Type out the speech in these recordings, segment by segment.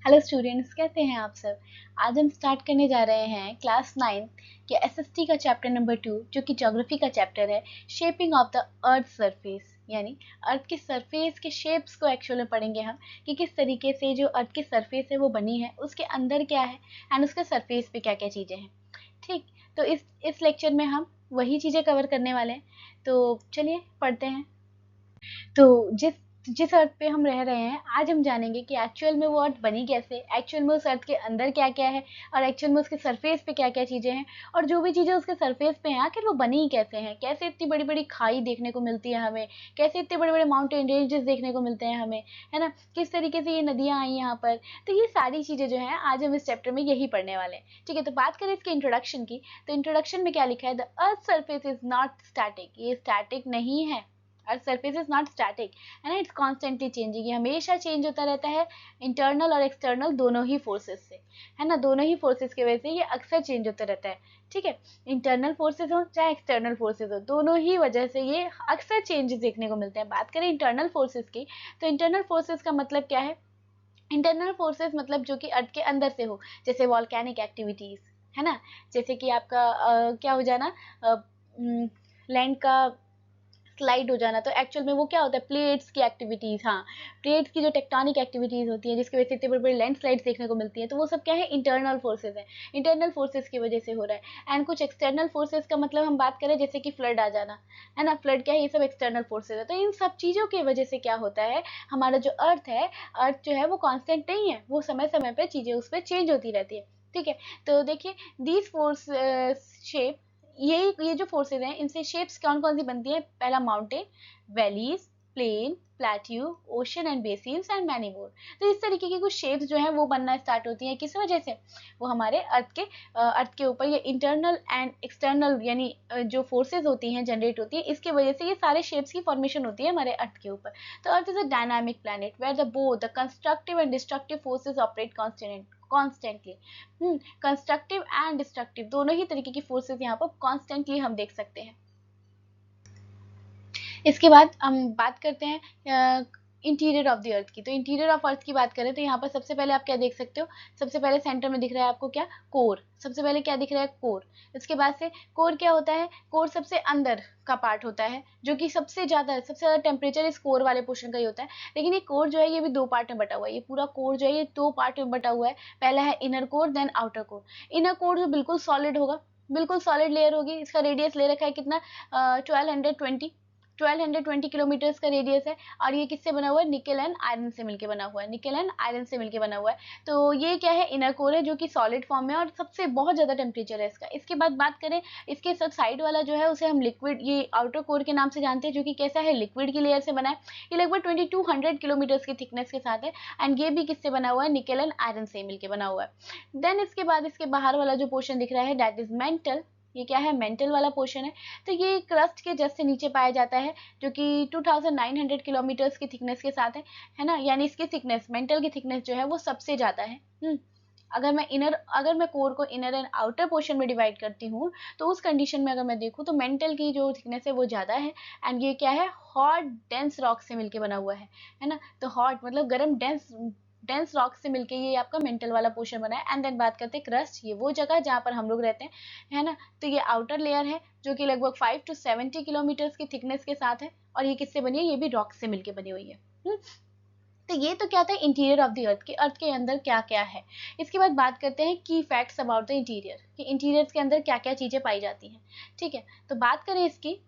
Hello students, कैसे हैं आप सब। आज हम स्टार्ट करने जा रहे हैं क्लास 9 के एसएसटी का चैप्टर नंबर 2 जो कि ज्योग्राफी का चैप्टर है, shaping of the earth surface. यानी अर्थ के सरफेस के शेप्स को एक्चुअल में पढ़ेंगे हम कि किस तरीके से जो अर्थ की सरफेस है वो बनी है, उसके अंदर क्या है एंड उसके सरफेस पे क्या क्या चीज़ें हैं। ठीक, तो इस लेक्चर में हम वही चीज़ें कवर करने वाले हैं। तो चलिए पढ़ते हैं। तो जिस जिस अर्थ पे हम रह रहे हैं, आज हम जानेंगे कि एक्चुअल में वो अर्थ बनी कैसे, एक्चुअल में उस अर्थ के अंदर क्या क्या है और एक्चुअल में उसके सरफेस पे क्या क्या चीज़ें हैं, और जो भी चीज़ें उसके सरफेस पे हैं आखिर वो बनी ही कैसे हैं, कैसे इतनी बड़ी बड़ी खाई देखने को मिलती है हमें, कैसे इतने बड़े बड़े माउंटेन रेंजेस देखने को मिलते हैं हमें, है ना, किस तरीके से ये नदियाँ आई यहाँ पर। तो ये सारी चीज़ें जो हैं आज हम इस चैप्टर में यही पढ़ने वाले हैं। ठीक है, तो बात करें इसके इंट्रोडक्शन की, तो इंट्रोडक्शन में क्या लिखा है, the earth surface is not static. ये स्टैटिक नहीं है, earth surface is not static, है ना, इट्स कॉन्स्टेंटली चेंजिंग। ये हमेशा चेंज होता रहता है, इंटरनल और एक्सटर्नल दोनों ही फोर्सेस से, है ना, दोनों ही फोर्सेस की वजह से ये अक्सर चेंज होता रहता है। ठीक है, इंटरनल फोर्सेस हो चाहे एक्सटर्नल फोर्सेस हो, दोनों ही वजह से ये अक्सर चेंजेस देखने को मिलते हैं। बात करें इंटरनल फोर्सेस की, तो इंटरनल फोर्सेस का मतलब क्या है, इंटरनल फोर्सेस मतलब जो कि अर्थ के अंदर से हो, जैसे वॉल्केनिक एक्टिविटीज, है ना, जैसे कि आपका क्या हो जाना, लैंड का स्लाइड हो जाना। तो एक्चुअल में वो क्या होता है, प्लेट्स की एक्टिविटीज, हाँ, प्लेट्स की जो टेक्टोनिक एक्टिविटीज होती है जिसकी वजह से इतने बड़े बड़े लैंड स्लाइड्स देखने को मिलती है, तो वो सब क्या है, इंटरनल फोर्सेज है, इंटरनल फोर्सेज की वजह से हो रहा है। एंड कुछ एक्सटर्नल फोर्सेज का मतलब हम बात करें जैसे कि फ्लड आ जाना, है ना, फ्लड क्या है, ये सब एक्सटर्नल फोर्सेज है। तो इन सब चीज़ों की वजह से क्या होता है, हमारा जो अर्थ है, अर्थ जो है वो कांस्टेंट नहीं है, वो समय समय पर चीज़ें उस पर चेंज होती रहती है। ठीक है, तो देखिए दीज फोर्स शेप, ये जो फोर्सेज हैं इनसे शेप्स कौन कौन सी बनती है, पहला mountain, valleys, plain, plateau, ocean and basins and many more. तो इस तरीके की कुछ शेप्स जो है वो बनना स्टार्ट होती हैं, किस वजह से, वो हमारे अर्थ के ऊपर ये इंटरनल एंड एक्सटर्नल यानी जो फोर्सेज होती हैं जनरेट होती हैं, इसके वजह से ये सारे शेप्स की फॉर्मेशन होती है हमारे अर्थ के ऊपर। तो Earth is a dynamic planet where the both the constructive and destructive forces operate constantly. Constructive and destructive दोनों ही तरीके की फोर्सेस यहाँ पर कॉन्स्टेंटली हम देख सकते हैं। इसके बाद हम बात करते हैं इंटीरियर ऑफ द अर्थ की। तो इंटीरियर ऑफ अर्थ की बात करें तो यहाँ पर सबसे पहले आप क्या देख सकते हो, सबसे पहले सेंटर में दिख रहा है आपको क्या, कोर। सबसे पहले क्या दिख रहा है, कोर। इसके बाद से कोर क्या होता है, कोर सबसे अंदर का पार्ट होता है जो कि सबसे ज़्यादा टेम्परेचर इस कोर वाले पोर्शन का ही होता है। लेकिन ये कोर जो है ये भी दो पार्ट में बटा हुआ है, ये पूरा कोर जो है ये दो पार्ट में बटा हुआ है। पहला है inner core then outer core. Inner core जो बिल्कुल सॉलिड होगा, बिल्कुल सॉलिड लेयर होगी, इसका रेडियस ले रखा है कितना, 1220 किलोमीटर्स का रेडियस है। और ये किससे बना हुआ है, निकल एंड आयरन से मिलके बना हुआ है, निकल एंड आयरन से मिलके बना हुआ है। तो ये क्या है, इनर कोर है जो कि सॉलिड फॉर्म में और सबसे बहुत ज़्यादा टेम्परेचर है इसका। इसके बाद बात करें, इसके सब साइड वाला जो है उसे हम लिक्विड, ये आउटर कोर के नाम से जानते हैं, जो कि कैसा है, लिक्विड की लेयर से बना है। ये लगभग 2200 किलोमीटर्स की थिकनेस के साथ है। एंड ये भी किससे बना हुआ है, निकल एंड आयरन से मिलके बना हुआ है। देन इसके बाद इसके बाहर वाला जो पोर्शन दिख रहा है दैट इज मेंटल। ये क्या है, मेंटल वाला पोर्शन है। तो ये क्रस्ट के जस्ट से नीचे पाया जाता है, जो कि 2900 किलोमीटर्स की थिकनेस के साथ है ना, यानी इसकी थिकनेस, मेंटल की थिकनेस जो है वो सबसे ज़्यादा है। अगर मैं कोर को इनर एंड आउटर पोर्शन में डिवाइड करती हूँ, तो उस कंडीशन में अगर मैं देखूँ तो मेंटल की जो थिकनेस है वो ज़्यादा है। एंड ये क्या है, हॉट डेंस रॉक से मिलके बना हुआ है ना। तो हॉट मतलब गर्म, डेंस डेंस रॉक से मिलके ये आपका मेंटल वाला पोर्शन बना है। एंड देन बात करते हैं क्रस्ट, ये वो जगह जहाँ पर हम लोग रहते हैं, है ना। तो ये आउटर लेयर है जो कि लगभग 5 to 70 किलोमीटर्स की थिकनेस के साथ है। और ये किससे बनी है, ये भी रॉक से मिलके बनी हुई है। तो ये तो क्या था इंटीरियर ऑफ द अर्थ, कि अर्थ के अंदर क्या क्या है। इसके बाद बात करते हैं की फैक्ट्स अबाउट द इंटीरियर, कि इंटीरियर के अंदर क्या क्या चीज़ें पाई जाती हैं। ठीक है, तो बात करें इसकी,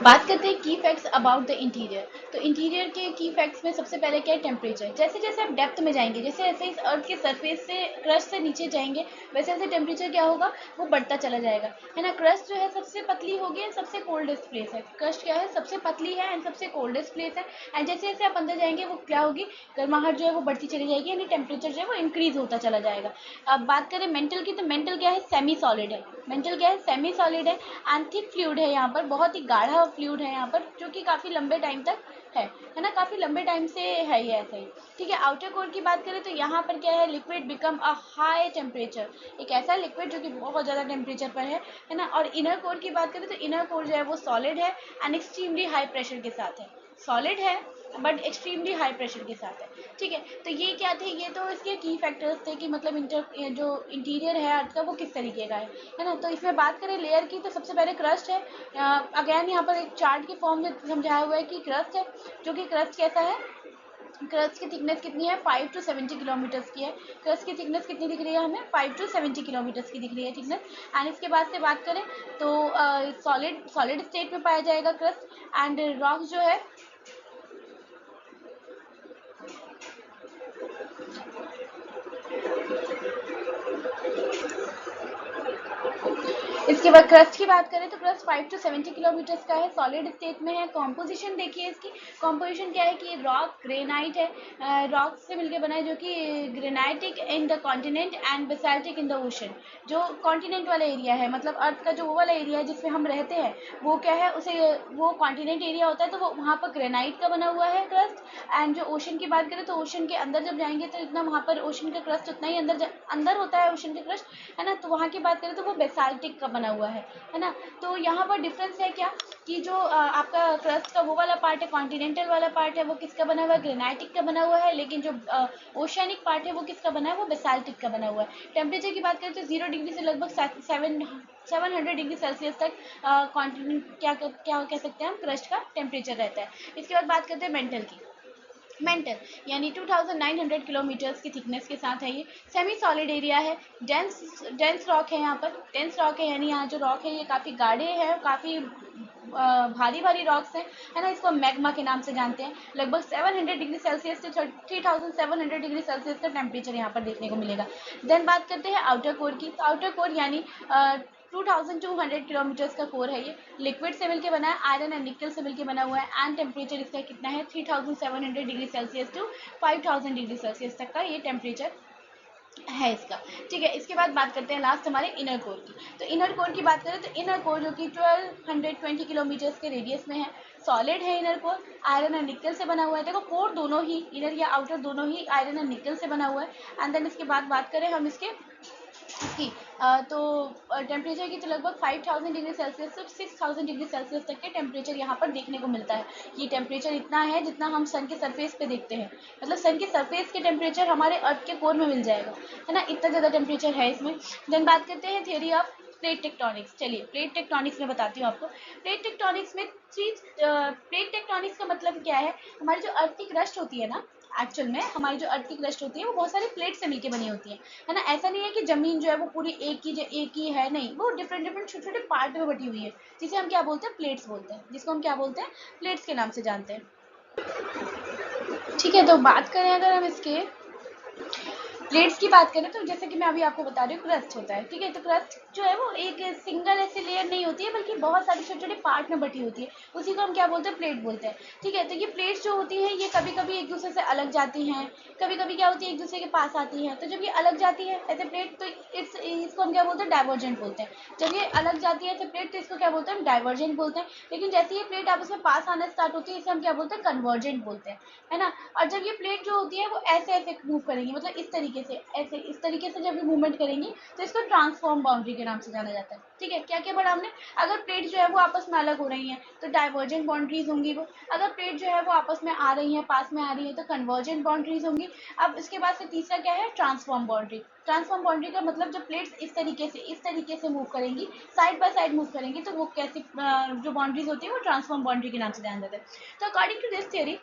बात करते हैं की फैक्ट्स अबाउट द इंटीरियर। तो इंटीरियर के की फैक्ट्स में सबसे पहले क्या है, टेम्परेचर। जैसे जैसे आप डेप्थ में जाएंगे, जैसे जैसे इस अर्थ के सरफेस से, क्रस्ट से नीचे जाएंगे, वैसे वैसे टेम्परेचर क्या होगा, वो बढ़ता चला जाएगा, है ना। क्रस्ट जो है सबसे पतली होगी एंड सबसे कोल्डेस्ट प्लेस है। क्रस्ट क्या है, सबसे पतली है एंड सबसे कोल्डेस्ट प्लेस है। एंड जैसे जैसे आप अंदर जाएंगे वो क्या होगी, गर्माहट जो है वो बढ़ती चली जाएगी, यानी टेम्परेचर जो है वो इंक्रीज होता चला जाएगा। अब बात करें मेंटल की, तो मेंटल क्या है, सेमी सॉलिड है। मेंटल क्या है, सेमी सॉलिड है एंड थिक फ्लूइड है, यहाँ पर बहुत ही गाढ़ा फ्लूइड है यहाँ पर, जो कि काफ़ी लंबे टाइम तक है ना, काफ़ी लंबे टाइम से है ये ऐसा ही। ठीक है, आउटर कोर की बात करें तो यहाँ पर क्या है, liquid become a high temperature, एक ऐसा लिक्विड जो कि बहुत ज़्यादा टेम्परेचर पर है ना। और इनर कोर की बात करें तो इनर कोर जो है वो सॉलिड है एंड एक्सट्रीमली हाई प्रेशर के साथ है, सॉलिड है बट एक्सट्रीमली हाई प्रेशर के साथ है। ठीक है, तो ये क्या थे, ये तो इसके की फैक्टर्स थे कि मतलब जो इंटीरियर है अर्थ का वो किस तरीके का है ना। तो इसमें बात करें लेयर की, तो सबसे पहले क्रस्ट है। अगेन यहाँ पर एक चार्ट की फॉर्म में समझाया हुआ है कि क्रस्ट है, जो कि क्रस्ट कैसा है, क्रस्ट की थिकनेस कितनी है, 5 to 70 किलोमीटर्स की है। क्रस्ट की थिकनेस कितनी दिख रही है हमें, 5 to 70 किलोमीटर्स की दिख रही है थिकनेस। एंड इसके बाद से बात करें तो सॉलिड स्टेट में पाया जाएगा क्रस्ट। एंड रॉक जो है इसके बाद क्रस्ट की बात करें तो क्रस्ट 5 to 70 किलोमीटर्स का है, सॉलिड स्टेट में है। कॉम्पोजिशन देखिए इसकी, कॉम्पोजिशन क्या है कि रॉक ग्रेनाइट है, रॉक से मिलकर बना है, जो कि granitic in the continent and basaltic in the ocean. जो कॉन्टिनेंट वाला एरिया है, मतलब अर्थ का जो वो वाला एरिया है जिसमें हम रहते हैं, वो क्या है, उसे वो कॉन्टिनेंट एरिया होता है, तो वो वहाँ पर ग्रेनाइट का बना हुआ है क्रस्ट। एंड जो ओशन की बात करें तो ओशन के अंदर जब जाएंगे तो इतना वहाँ पर ओशन का क्रस्ट उतना ही अंदर होता है ओशन का क्रस्ट, है ना। तो वहाँ की बात करें तो वो बेसाल्टिक का बना हुआ है ना। तो यहाँ पर डिफरेंस है क्या कि जो आपका क्रस्ट का वो वाला पार्ट है, कॉन्टिनेंटल वाला पार्ट है, वो किसका बना हुआ है, ग्रेनाइटिक का बना हुआ है। लेकिन जो ओशियनिक पार्ट है वो किसका बना है, वो बेसाल्टिक का बना हुआ है। टेम्परेचर की बात करें तो 0 डिग्री से लगभग 700 डिग्री सेल्सियस तक कॉन्टिनेंट क्या कह सकते हैं हम, क्रस्ट का टेम्परेचर रहता है। इसके बाद बात करते हैं मेंटल की। मेंटल यानी 2900 किलोमीटर्स की थिकनेस के साथ है ये। सेमी सॉलिड एरिया है, डेंस रॉक है यहाँ पर। डेंस रॉक है यानी यहाँ जो रॉक है ये काफ़ी गाढ़े हैं, काफ़ी भारी भारी रॉक्स हैं, है ना। इसको मैग्मा के नाम से जानते हैं। लगभग 700 डिग्री सेल्सियस से 3700 डिग्री सेल्सियस का टेम्परेचर यहाँ पर देखने को मिलेगा। देन बात करते हैं आउटर कोर की। आउटर कोर यानी 2200 किलोमीटर्स का कोर है ये। लिक्विड से मिलकर बना है, आयरन एंड निकल से मिलकर बना हुआ है। एंड टेम्परेचर इसका कितना है, 3700 degree Celsius to 5000 degree Celsius तक का ये टेम्परेचर है इसका। ठीक है, इसके बाद बात करते हैं लास्ट हमारे इनर कोर की। तो इनर कोर की बात करें तो इनर कोर जो कि 1220 किलोमीटर्स के रेडियस में है, सॉलिड है इनर कोर, आयरन एंड निकल से बना हुआ है। देखो कोर दोनों ही, इनर या आउटर दोनों ही आयरन एंड निकल से बना हुआ है। एंड देन इसके बाद बात करें हम इसकी तो टेम्परेचर की, तो लगभग 5000 डिग्री सेल्सियस से 6000 डिग्री सेल्सियस तक के टेम्परेचर यहाँ पर देखने को मिलता है। ये टेम्परेचर इतना है जितना हम सन के सरफेस पे देखते हैं, मतलब सन के सरफेस के टेम्परेचर हमारे अर्थ के कोर में मिल जाएगा, है ना। इतना ज़्यादा टेम्परेचर है इसमें। देन बात करते हैं थ्योरी ऑफ प्लेट टेक्टोनिक्स। चलिए प्लेट टेक्टोनिक्स में बताती हूँ आपको। प्लेट टेक्टोनिक्स में प्लेट टेक्टोनिक्स का मतलब क्या है, हमारी जो अर्थ की क्रस्ट होती है ना, एक्चुअल में हमारी जो अर्थ की क्रस्ट होती है वो बहुत सारी प्लेट से मिलकर बनी होती है ना। ऐसा नहीं है कि जमीन जो है वो पूरी एक ही है, नहीं, वो डिफरेंट डिफरेंट छोटे छोटे पार्ट में बटी हुई है, जिसे हम क्या बोलते हैं, प्लेट्स बोलते हैं, जिसको हम क्या बोलते हैं, प्लेट्स के नाम से जानते हैं। ठीक है, तो बात करें अगर हम इसके प्लेट्स की बात करें तो जैसे कि मैं अभी आपको बता रही हूँ क्रस्ट होता है। ठीक है, तो क्रस्ट जो है वो एक सिंगल ऐसे लेयर नहीं होती है, बल्कि बहुत सारे छोटे छोटे पार्ट में बटी होती है, उसी को हम क्या बोलते हैं, प्लेट बोलते हैं। ठीक है, तो ये प्लेट्स जो होती हैं ये कभी कभी एक दूसरे से अलग जाती हैं, कभी कभी क्या होती है एक दूसरे के पास आती हैं। तो जब ये अलग जाती है ऐसे प्लेट, तो इसको हम क्या बोलते हैं, डाइवर्जेंट बोलते हैं। जब ये अलग जाती है ऐसे प्लेट तो इसको क्या बोलते हैं, हम डाइवर्जेंट बोलते हैं। लेकिन जैसे ये प्लेट आपस में पास आना स्टार्ट होती है इसे हम क्या बोलते हैं, कन्वर्जेंट बोलते हैं, है ना। और जब ये प्लेट जो होती है वो ऐसे ऐसे मूव करेंगी, मतलब इस तरीके से, ऐसे इस तरीके से जब ये मूवमेंट करेंगी तो इसको ट्रांसफॉर्म बाउंड्री के नाम से जाना जाता है। ठीक है, क्या क्या पढ़ा हमने, अगर प्लेट जो है वो आपस में अलग हो रही हैं तो डाइवर्जेंट बाउंड्रीज होंगी वो। अगर प्लेट जो है वो आपस में आ रही हैं, पास में आ रही है, तो कन्वर्जेंट बाउंड्रीज होंगी। अब इसके बाद से तीसरा क्या है, ट्रांसफॉर्म बाउंड्री। ट्रांसफॉर्म बाउंड्री का मतलब जब प्लेट्स इस तरीके से मूव करेंगी, साइड बाय साइड मूव करेंगी, तो वो कैसी जो बाउंड्रीज होती है वो ट्रांसफॉर्म बाउंड्री के नाम से जाना जाता है। तो according to this theory,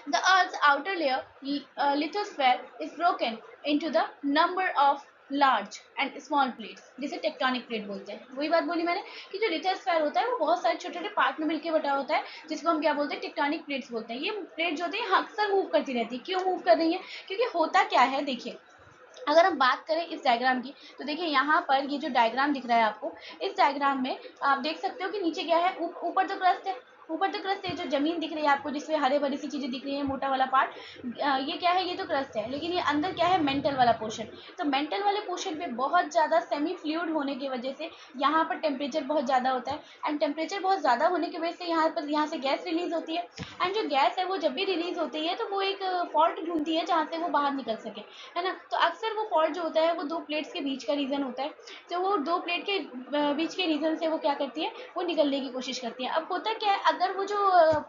the Earth's outer layer, lithosphere, is broken into the number of large and small plates, जिसे टेक्टोनिक प्लेट बोलते हैं। वही बात बोली मैंने कि जो लिथोस्फीयर होता है वो बहुत सारे छोटे छोटे पार्ट में मिलकर बटा होता है, जिसको हम क्या बोलते हैं, टेक्टोनिक प्लेट्स बोलते हैं। ये प्लेट जो होती है अक्सर मूव करती रहती है। क्यों मूव कर रही है, क्योंकि होता क्या है, देखिए अगर हम बात करें इस डायग्राम की, तो देखिए यहाँ पर ये जो डायग्राम दिख रहा है आपको, इस डायग्राम में आप देख सकते हो कि नीचे क्या है, ऊपर तो क्रस्ट है, ऊपर तो क्रस्ट है, जो जमीन दिख रही है आपको जिसमें हरे भरी सी चीजें दिख रही है, मोटा वाला पार्ट, ये क्या है, ये तो क्रस्ट है। लेकिन ये अंदर क्या है, मेंटल वाला पोर्शन। तो मेंटल वाले पोर्शन पे बहुत ज्यादा सेमी फ्लूइड होने की वजह से यहाँ पर टेम्परेचर बहुत ज्यादा होता है। एंड टेम्परेचर बहुत ज्यादा होने की वजह से यहाँ से गैस रिलीज होती है। एंड जो गैस है वो जब भी रिलीज होती है तो वो एक फॉल्ट ढूंढती है जहाँ से वो बाहर निकल सके, है ना। तो अक्सर वो फॉल्ट जो होता है वो दो प्लेट्स के बीच का रीजन होता है। तो वो दो प्लेट के बीच के रीजन से वो क्या करती है, वो निकलने की कोशिश करती है। अब होता क्या है, अगर वो जो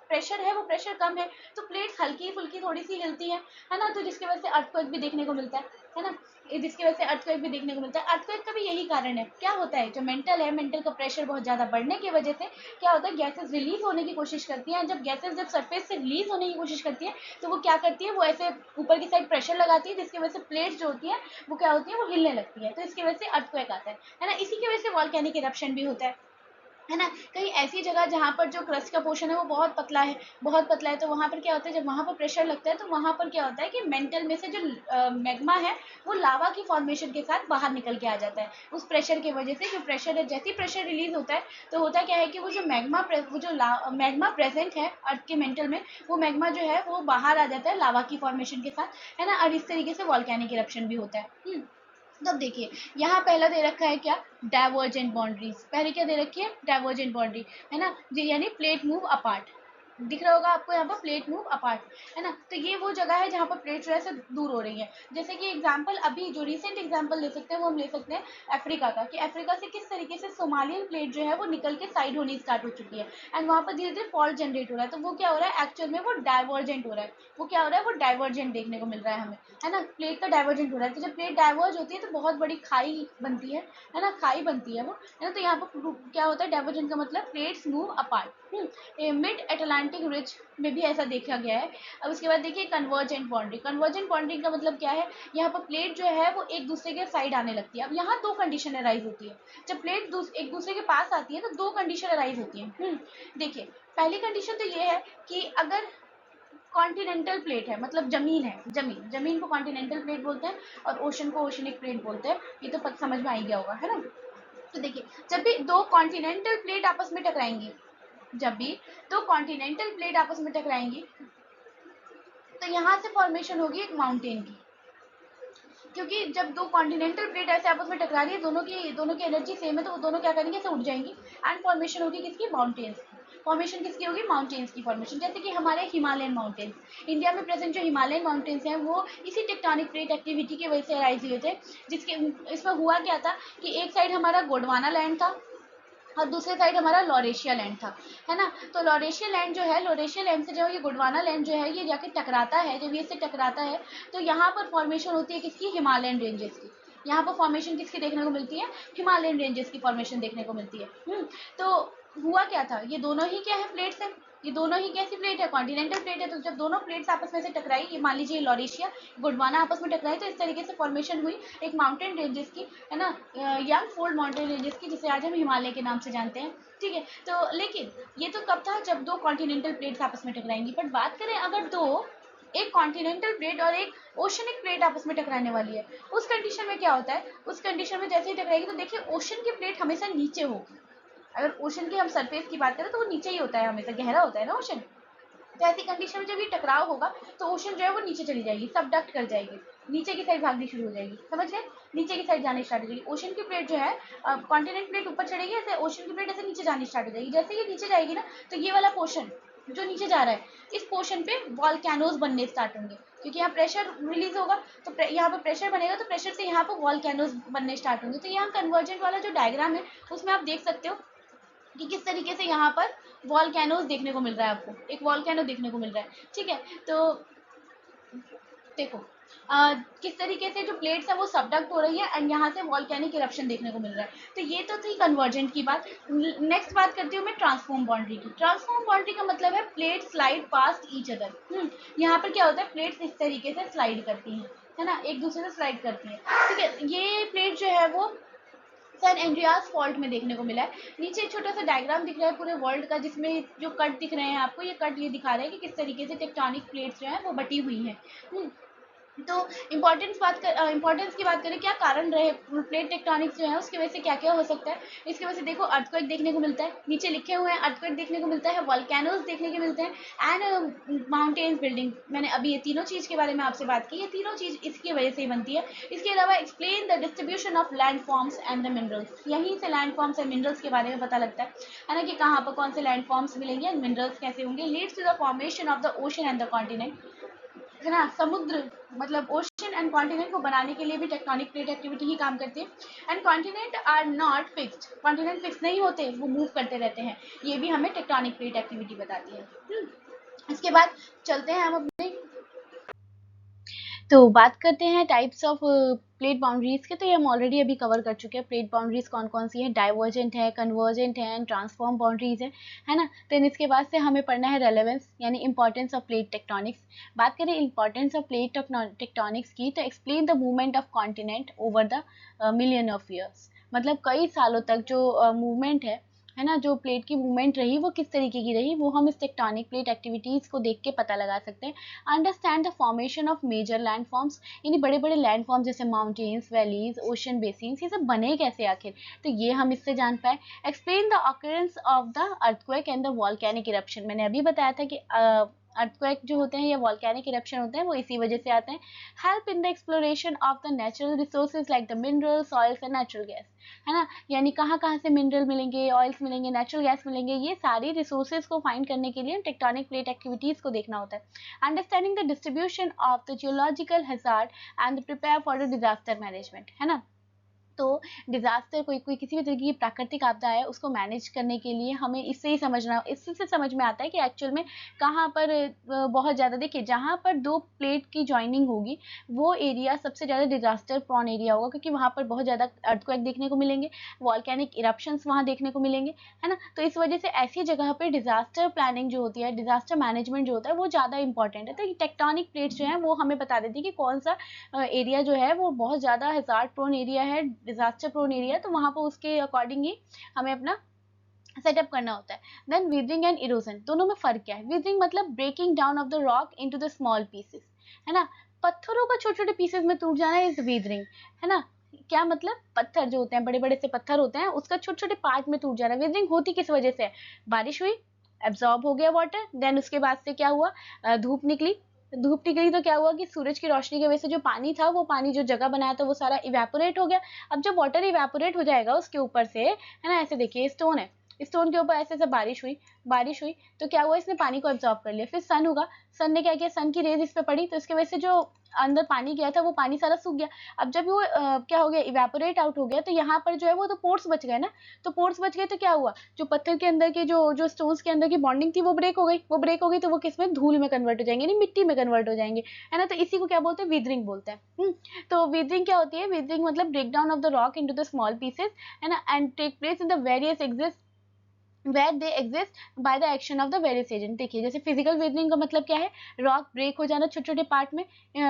प्रेशर है वो प्रेशर कम है तो प्लेट्स हल्की फुल्की थोड़ी सी हिलती है ना, तो जिसकी वजह से अर्थक्वेक भी देखने को मिलता है ना, जिसकी वजह से अर्थक्वेक भी देखने को मिलता है। अर्थक्वेक का भी यही कारण है। क्या होता है, जो मेंटल है, मेंटल का प्रेशर बहुत ज़्यादा बढ़ने की वजह से क्या होता है, गैसेस रिलीज होने की कोशिश करती हैं। जब गैसेस जब सरफेस से रिलीज होने की कोशिश करती है तो वो क्या करती है, वो ऐसे ऊपर की साइड प्रेशर लगाती है, जिसकी वजह से प्लेट्स जो होती है वो क्या होती है, वो हिलने लगती है, तो इसकी वजह से अर्थक्वेक आता है ना। इसी की वजह से वॉल्केनिक इरप्शन भी होता है ना। कहीं ऐसी जगह जहाँ पर जो क्रस्ट का पोर्शन है वो बहुत पतला है, बहुत पतला है, तो वहाँ पर क्या होता है, जब वहाँ पर प्रेशर लगता है तो वहाँ पर क्या होता है कि मेंटल में से जो मैग्मा है वो लावा की फॉर्मेशन के साथ बाहर निकल के आ जाता है उस प्रेशर की वजह से। जो प्रेशर है, जैसे ही प्रेशर रिलीज होता है तो होता क्या है कि वो जो मैग्मा प्रेजेंट है अर्थ के मेंटल में, वो मैग्मा जो है वो बाहर आ जाता है लावा की फॉर्मेशन के साथ, है ना। और इस तरीके से वॉल्केनिक इरप्शन भी होता है। तब देखिए यहाँ पहला दे रखा है क्या, डाइवर्जेंट बाउंड्रीज। पहले क्या दे रखी है, डाइवर्जेंट बाउंड्री, है ना, यानी प्लेट मूव अपार्ट। दिख रहा होगा आपको यहाँ पर प्लेट मूव अपार्ट, है ना। तो ये वो जगह है जहाँ पर प्लेट जो है से दूर हो रही है। जैसे कि एग्जांपल, अभी जो रिसेंट एग्जांपल ले सकते हैं वो हम ले सकते हैं अफ्रीका का, कि अफ्रीका से किस तरीके से सोमालियन प्लेट जो है वो निकल के साइड होनी स्टार्ट हो चुकी है, एंड वहाँ पर धीरे धीरे फॉल्ट जनरेट हो रहा है। तो वो क्या हो रहा है, एक्चुअल में वो डाइवर्जेंट हो रहा है। वो क्या हो रहा है, वो डाइवर्जेंट देखने को मिल रहा है हमें, है ना। प्लेट का डाइवर्जेंट हो रहा है, तो जब प्लेट डाइवर्ज होती है तो बहुत बड़ी खाई बनती है ना, खाई बनती है वो, है ना। तो यहाँ पर क्या होता है, डाइवर्जेंट का मतलब plates move apart. Mid Atlantic ridge में भी ऐसा देखा गया है। अब उसके बाद देखिए कन्वर्जेंट बाउंड्री। कन्वर्जेंट बाउंड्री का मतलब क्या है, यहाँ पर प्लेट जो है वो एक दूसरे के साइड आने लगती है। अब यहाँ दो कंडीशन अराइज होती है, जब प्लेट एक दूसरे के पास आती है तो दो कंडीशन अराइज होती है। देखिए पहली कंडीशन तो ये है कि अगर कॉन्टिनेंटल प्लेट है, मतलब जमीन है, जमीन को कॉन्टिनेंटल प्लेट बोलते हैं और ओशन को ओशनिक प्लेट बोलते हैं। ये तो समझ में आ ही गया होगा, है ना। तो देखिए जब भी दो कॉन्टिनेंटल प्लेट आपस में टकराएंगी, जब भी दो कॉन्टिनेंटल प्लेट आपस में टकराएंगी तो यहाँ से फॉर्मेशन होगी एक माउंटेन की, क्योंकि जब दो कॉन्टिनेंटल प्लेट ऐसे आपस में टकरा रही है, दोनों की एनर्जी सेम है, तो वो दोनों क्या करेंगे, ऐसे उठ जाएंगी एंड फॉर्मेशन होगी किसकी, माउंटेन्स की। फॉर्मेशन किसकी होगी, माउंटेन्स की फॉर्मेशन। जैसे कि हमारे हिमालयन माउंटेन्स, इंडिया में प्रेजेंट जो हिमालयन माउंटेन्स हैं वो इसी टेक्टोनिक प्लेट एक्टिविटी की वजह से अराइज हुए थे। जिसके इसमें हुआ क्या था कि एक साइड हमारा गोंडवाना लैंड था और दूसरे साइड हमारा लॉरेशिया लैंड था, है ना। तो लॉरेशिया लैंड जो है, लॉरेशिया लैंड से जो ये गोंडवाना लैंड जो है ये जाके टकराता है, जब ये इससे टकराता है तो यहाँ पर फॉर्मेशन होती है किसकी, हिमालयन रेंजेस की। यहाँ पर फॉर्मेशन किसकी देखने को मिलती है, हिमालयन रेंजेस की फॉर्मेशन देखने को मिलती है। तो हुआ क्या था, ये दोनों ही क्या है, प्लेट्स है। ये दोनों ही कैसी प्लेट है, कॉन्टिनेंटल प्लेट है। तो जब दोनों प्लेट्स आपस में से टकराई, ये मान लीजिए लॉरेशिया गोंडवाना आपस में टकराई, तो इस तरीके से फॉर्मेशन हुई एक माउंटेन रेंजेस की, है ना, यंग फोल्ड माउंटेन रेंजेस की, जिसे आज हम हिमालय के नाम से जानते हैं। ठीक है, तो लेकिन ये तो कब था, जब दो कॉन्टिनेंटल प्लेट्स आपस में टकराएंगी। बट बात करें अगर एक कॉन्टिनेंटल प्लेट और एक ओशनिक प्लेट आपस में टकराने वाली है, उस कंडीशन में क्या होता है, उस कंडीशन में जैसे ही टकराएगी तो देखिए ओशन की प्लेट हमेशा नीचे होगी। अगर ओशन की हम सरफेस की बात करें तो वो नीचे ही होता है, हमेशा गहरा होता है ना ओशन। तो ऐसी कंडीशन में जब ये टकराव होगा तो ओशन जो है वो नीचे चली जाएगी, सबडक्ट कर जाएगी, नीचे की साइड भागनी शुरू हो जाएगी, समझ गए, नीचे की साइड जानी स्टार्ट हो जाएगी। ओशन की प्लेट जो है, कॉन्टिनेंट प्लेट ऊपर चढ़ेगी, ऐसे ओशन की प्लेट ऐसे नीचे जानी स्टार्ट हो जाएगी। जैसे ये नीचे जाएगी ना, तो ये वाला पोर्शन जो नीचे जा रहा है, इस पोर्शन पे वॉल्केनोज बनने स्टार्ट होंगे, क्योंकि यहाँ प्रेशर रिलीज होगा तो यहाँ पर प्रेशर बनेगा, तो प्रेशर से यहाँ पर वॉल्केनोज बनने स्टार्ट होंगे। तो यहाँ कन्वर्जेंट वाला जो डायग्राम है उसमें आप देख सकते हो कि किस तरीके से यहाँ पर वॉल्केनोज देखने को मिल रहा है, आपको एक वॉल्केनो देखने को मिल रहा है। ठीक है, तो देखो किस तरीके से जो प्लेट्स है वो सबडक्ट हो रही है एंड यहाँ से वॉल्केनिक इरप्शन देखने को मिल रहा है। तो ये तो थी कन्वर्जेंट की बात। नेक्स्ट बात करती हूँ मैं ट्रांसफॉर्म बाउंड्री की। ट्रांसफॉर्म बाउंड्री का मतलब है plate slide past each other. यहाँ पर क्या होता है, प्लेट्स इस तरीके से स्लाइड करती हैं, है ना, एक दूसरे से स्लाइड करती हैं। ठीक है, ये प्लेट जो है वो सैन एंड्रियास फॉल्ट में देखने को मिला है। नीचे एक छोटा सा डायग्राम दिख रहा है पूरे वर्ल्ड का, जिसमें जो कट दिख रहे हैं आपको, ये कट ये दिखा रहे हैं कि किस तरीके से टेक्टोनिक प्लेट्स जो है वो बटी हुई हैं। तो इम्पोर्टेंस की बात करें, क्या कारण रहे प्लेट टेक्टोनिक्स जो है उसकी वजह से क्या क्या हो सकता है। इसकी वजह से देखो अर्थक्वेक देखने को मिलता है, नीचे लिखे हुए हैं, अर्थक्वेक देखने को मिलता है, वॉल्केनोज देखने को मिलते हैं एंड माउंटेन्स बिल्डिंग। मैंने अभी ये तीनों चीज़ के बारे में आपसे बात की, ये तीनों चीज़ इसकी वजह से ही बनती है। इसके अलावा explain the distribution of land forms and the minerals. यहीं से लैंड फॉर्म्स एंड मिनरल्स के बारे में पता लगता है ना, कि कहाँ पर कौन से लैंड फॉर्म्स मिलेंगे एंड मिनरल्स कैसे होंगे। Leads to the formation of the ocean and the continent. है ना, समुद्र मतलब ओशन एंड कॉन्टिनेंट को बनाने के लिए भी टेक्टोनिक प्लेट एक्टिविटी ही काम करती है। And continent are not fixed, continent fix नहीं होते, वो मूव करते रहते हैं, ये भी हमें टेक्टोनिक प्लेट एक्टिविटी बताती है। इसके बाद चलते हैं हम अपने, तो बात करते हैं टाइप्स ऑफ प्लेट बाउंड्रीज के। तो ये हम ऑलरेडी अभी कवर कर चुके हैं। प्लेट बाउंड्रीज कौन कौन सी है, डाइवर्जेंट है, कन्वर्जेंट है, ट्रांसफॉर्म बाउंड्रीज है ना। तो इसके बाद से हमें पढ़ना है रेलेवेंस यानी इंपॉर्टेंस ऑफ प्लेट टेक्टोनिक्स। बात करें इंपॉर्टेंस ऑफ प्लेट टेक्टोनिक्स की, तो explain the movement of continent over the million of years, मतलब कई सालों तक जो मूवमेंट है ना, जो प्लेट की मूवमेंट रही वो किस तरीके की रही, वो हम इस टेक्टोनिक प्लेट एक्टिविटीज को देख के पता लगा सकते हैं। Understand the formation of major landforms, यानी बड़े बड़े लैंडफॉर्म जैसे माउंटेन्स, वैलीज, ओशन बेसिन्स, ये सब बने कैसे आखिर, तो ये हम इससे जान पाए। Explain the occurrence of the earthquake and the volcanic eruption, मैंने अभी बताया था कि अर्थक्वेक जो होते हैं या वॉल्केनिक इरप्शन होते हैं वो इसी वजह से आते हैं। Help in the exploration of the natural resources like the minerals, oils and natural gas, है ना, यानी कहाँ कहाँ से मिनरल मिलेंगे, ऑयल्स मिलेंगे, नेचुरल गैस मिलेंगे, ये सारी रिसोर्सेज को फाइंड करने के लिए टेक्टोनिक प्लेट एक्टिविटीज को देखना होता है। Understanding the distribution of the geological hazard and prepare for the disaster management, है ना। तो डिजास्टर, कोई किसी भी तरीके की प्राकृतिक आपदा है उसको मैनेज करने के लिए हमें इससे ही समझना, इससे से समझ में आता है कि एक्चुअल में कहाँ पर बहुत ज़्यादा, देखिए जहाँ पर दो प्लेट की जॉइनिंग होगी वो एरिया सबसे ज़्यादा डिजास्टर प्रॉन एरिया होगा, क्योंकि वहाँ पर बहुत ज़्यादा अर्थक्वेक देखने को मिलेंगे, वॉल्केनिक इरप्शंस वहाँ देखने को मिलेंगे, है ना। तो इस वजह से ऐसी जगह पर डिजास्टर प्लानिंग जो होती है, डिजास्टर मैनेजमेंट जो होता है वो ज़्यादा इंपॉर्टेंट है। तो टेक्टोनिक प्लेट्स जो है वो हमें बता देती है कि कौन सा एरिया जो है वो बहुत ज़्यादा हैजार्ड प्रोन एरिया है, डिजास्टर प्रोन एरिया, तो वहाँ पर उसके अकॉर्डिंग ही हमें अपना सेटअप करना होता है। देन वीदरिंग एंड इरोजन, दोनों में फर्क क्या है। वीदरिंग मतलब breaking down of the rock into the small pieces, है ना, पत्थरों का छोटे छोटे पीसेस में टूट जाना इज वीदरिंग, है ना। क्या मतलब, पत्थर जो होते हैं, बड़े बड़े से पत्थर होते हैं, उसका छोटे छोटे पार्ट में टूट जाना। वीदरिंग होती किस वजह से है, बारिश हुई, एब्जॉर्ब हो गया वाटर, देन उसके बाद से क्या हुआ, धूप निकली, धूप निकली तो क्या हुआ कि सूरज की रोशनी की वजह से जो पानी था, वो पानी जो जगह बनाया था वो सारा इवेपोरेट हो गया। अब जब वाटर इवेपोरेट हो जाएगा उसके ऊपर से, है ना, ऐसे देखिए स्टोन है, स्टोन के ऊपर ऐसे ऐसे बारिश हुई तो क्या हुआ, इसने पानी को एब्जॉर्ब कर लिया। फिर सन होगा, सन ने क्या किया, सन की रेज इस पे पड़ी तो इसकी वजह से जो अंदर पानी गया था वो पानी सारा सूख गया। अब जब वो क्या हो गया, इवेपोरेट आउट हो गया, तो यहाँ पर जो है वो तो पोर्स बच गए ना, तो पोर्स बच गए तो क्या हुआ, जो पत्थर के अंदर के जो जो स्टोन्स के अंदर की बॉन्डिंग थी वो ब्रेक हो गई, तो वो किस में, धूल में कन्वर्ट हो जाएंगे, यानी मिट्टी में कन्वर्ट हो जाएंगे, है ना। तो इसी को क्या बोलते हैं, वीदरिंग बोलते हैं। तो वीदरिंग क्या होती है, वीदरिंग मतलब break down of the rock into the small pieces, है ना, and take place in the various exist where they exist by the action of the various agent। देखिए जैसे फिजिकल वेदरिंग का मतलब क्या है, रॉक ब्रेक हो जाना छोटे छोटे पार्ट में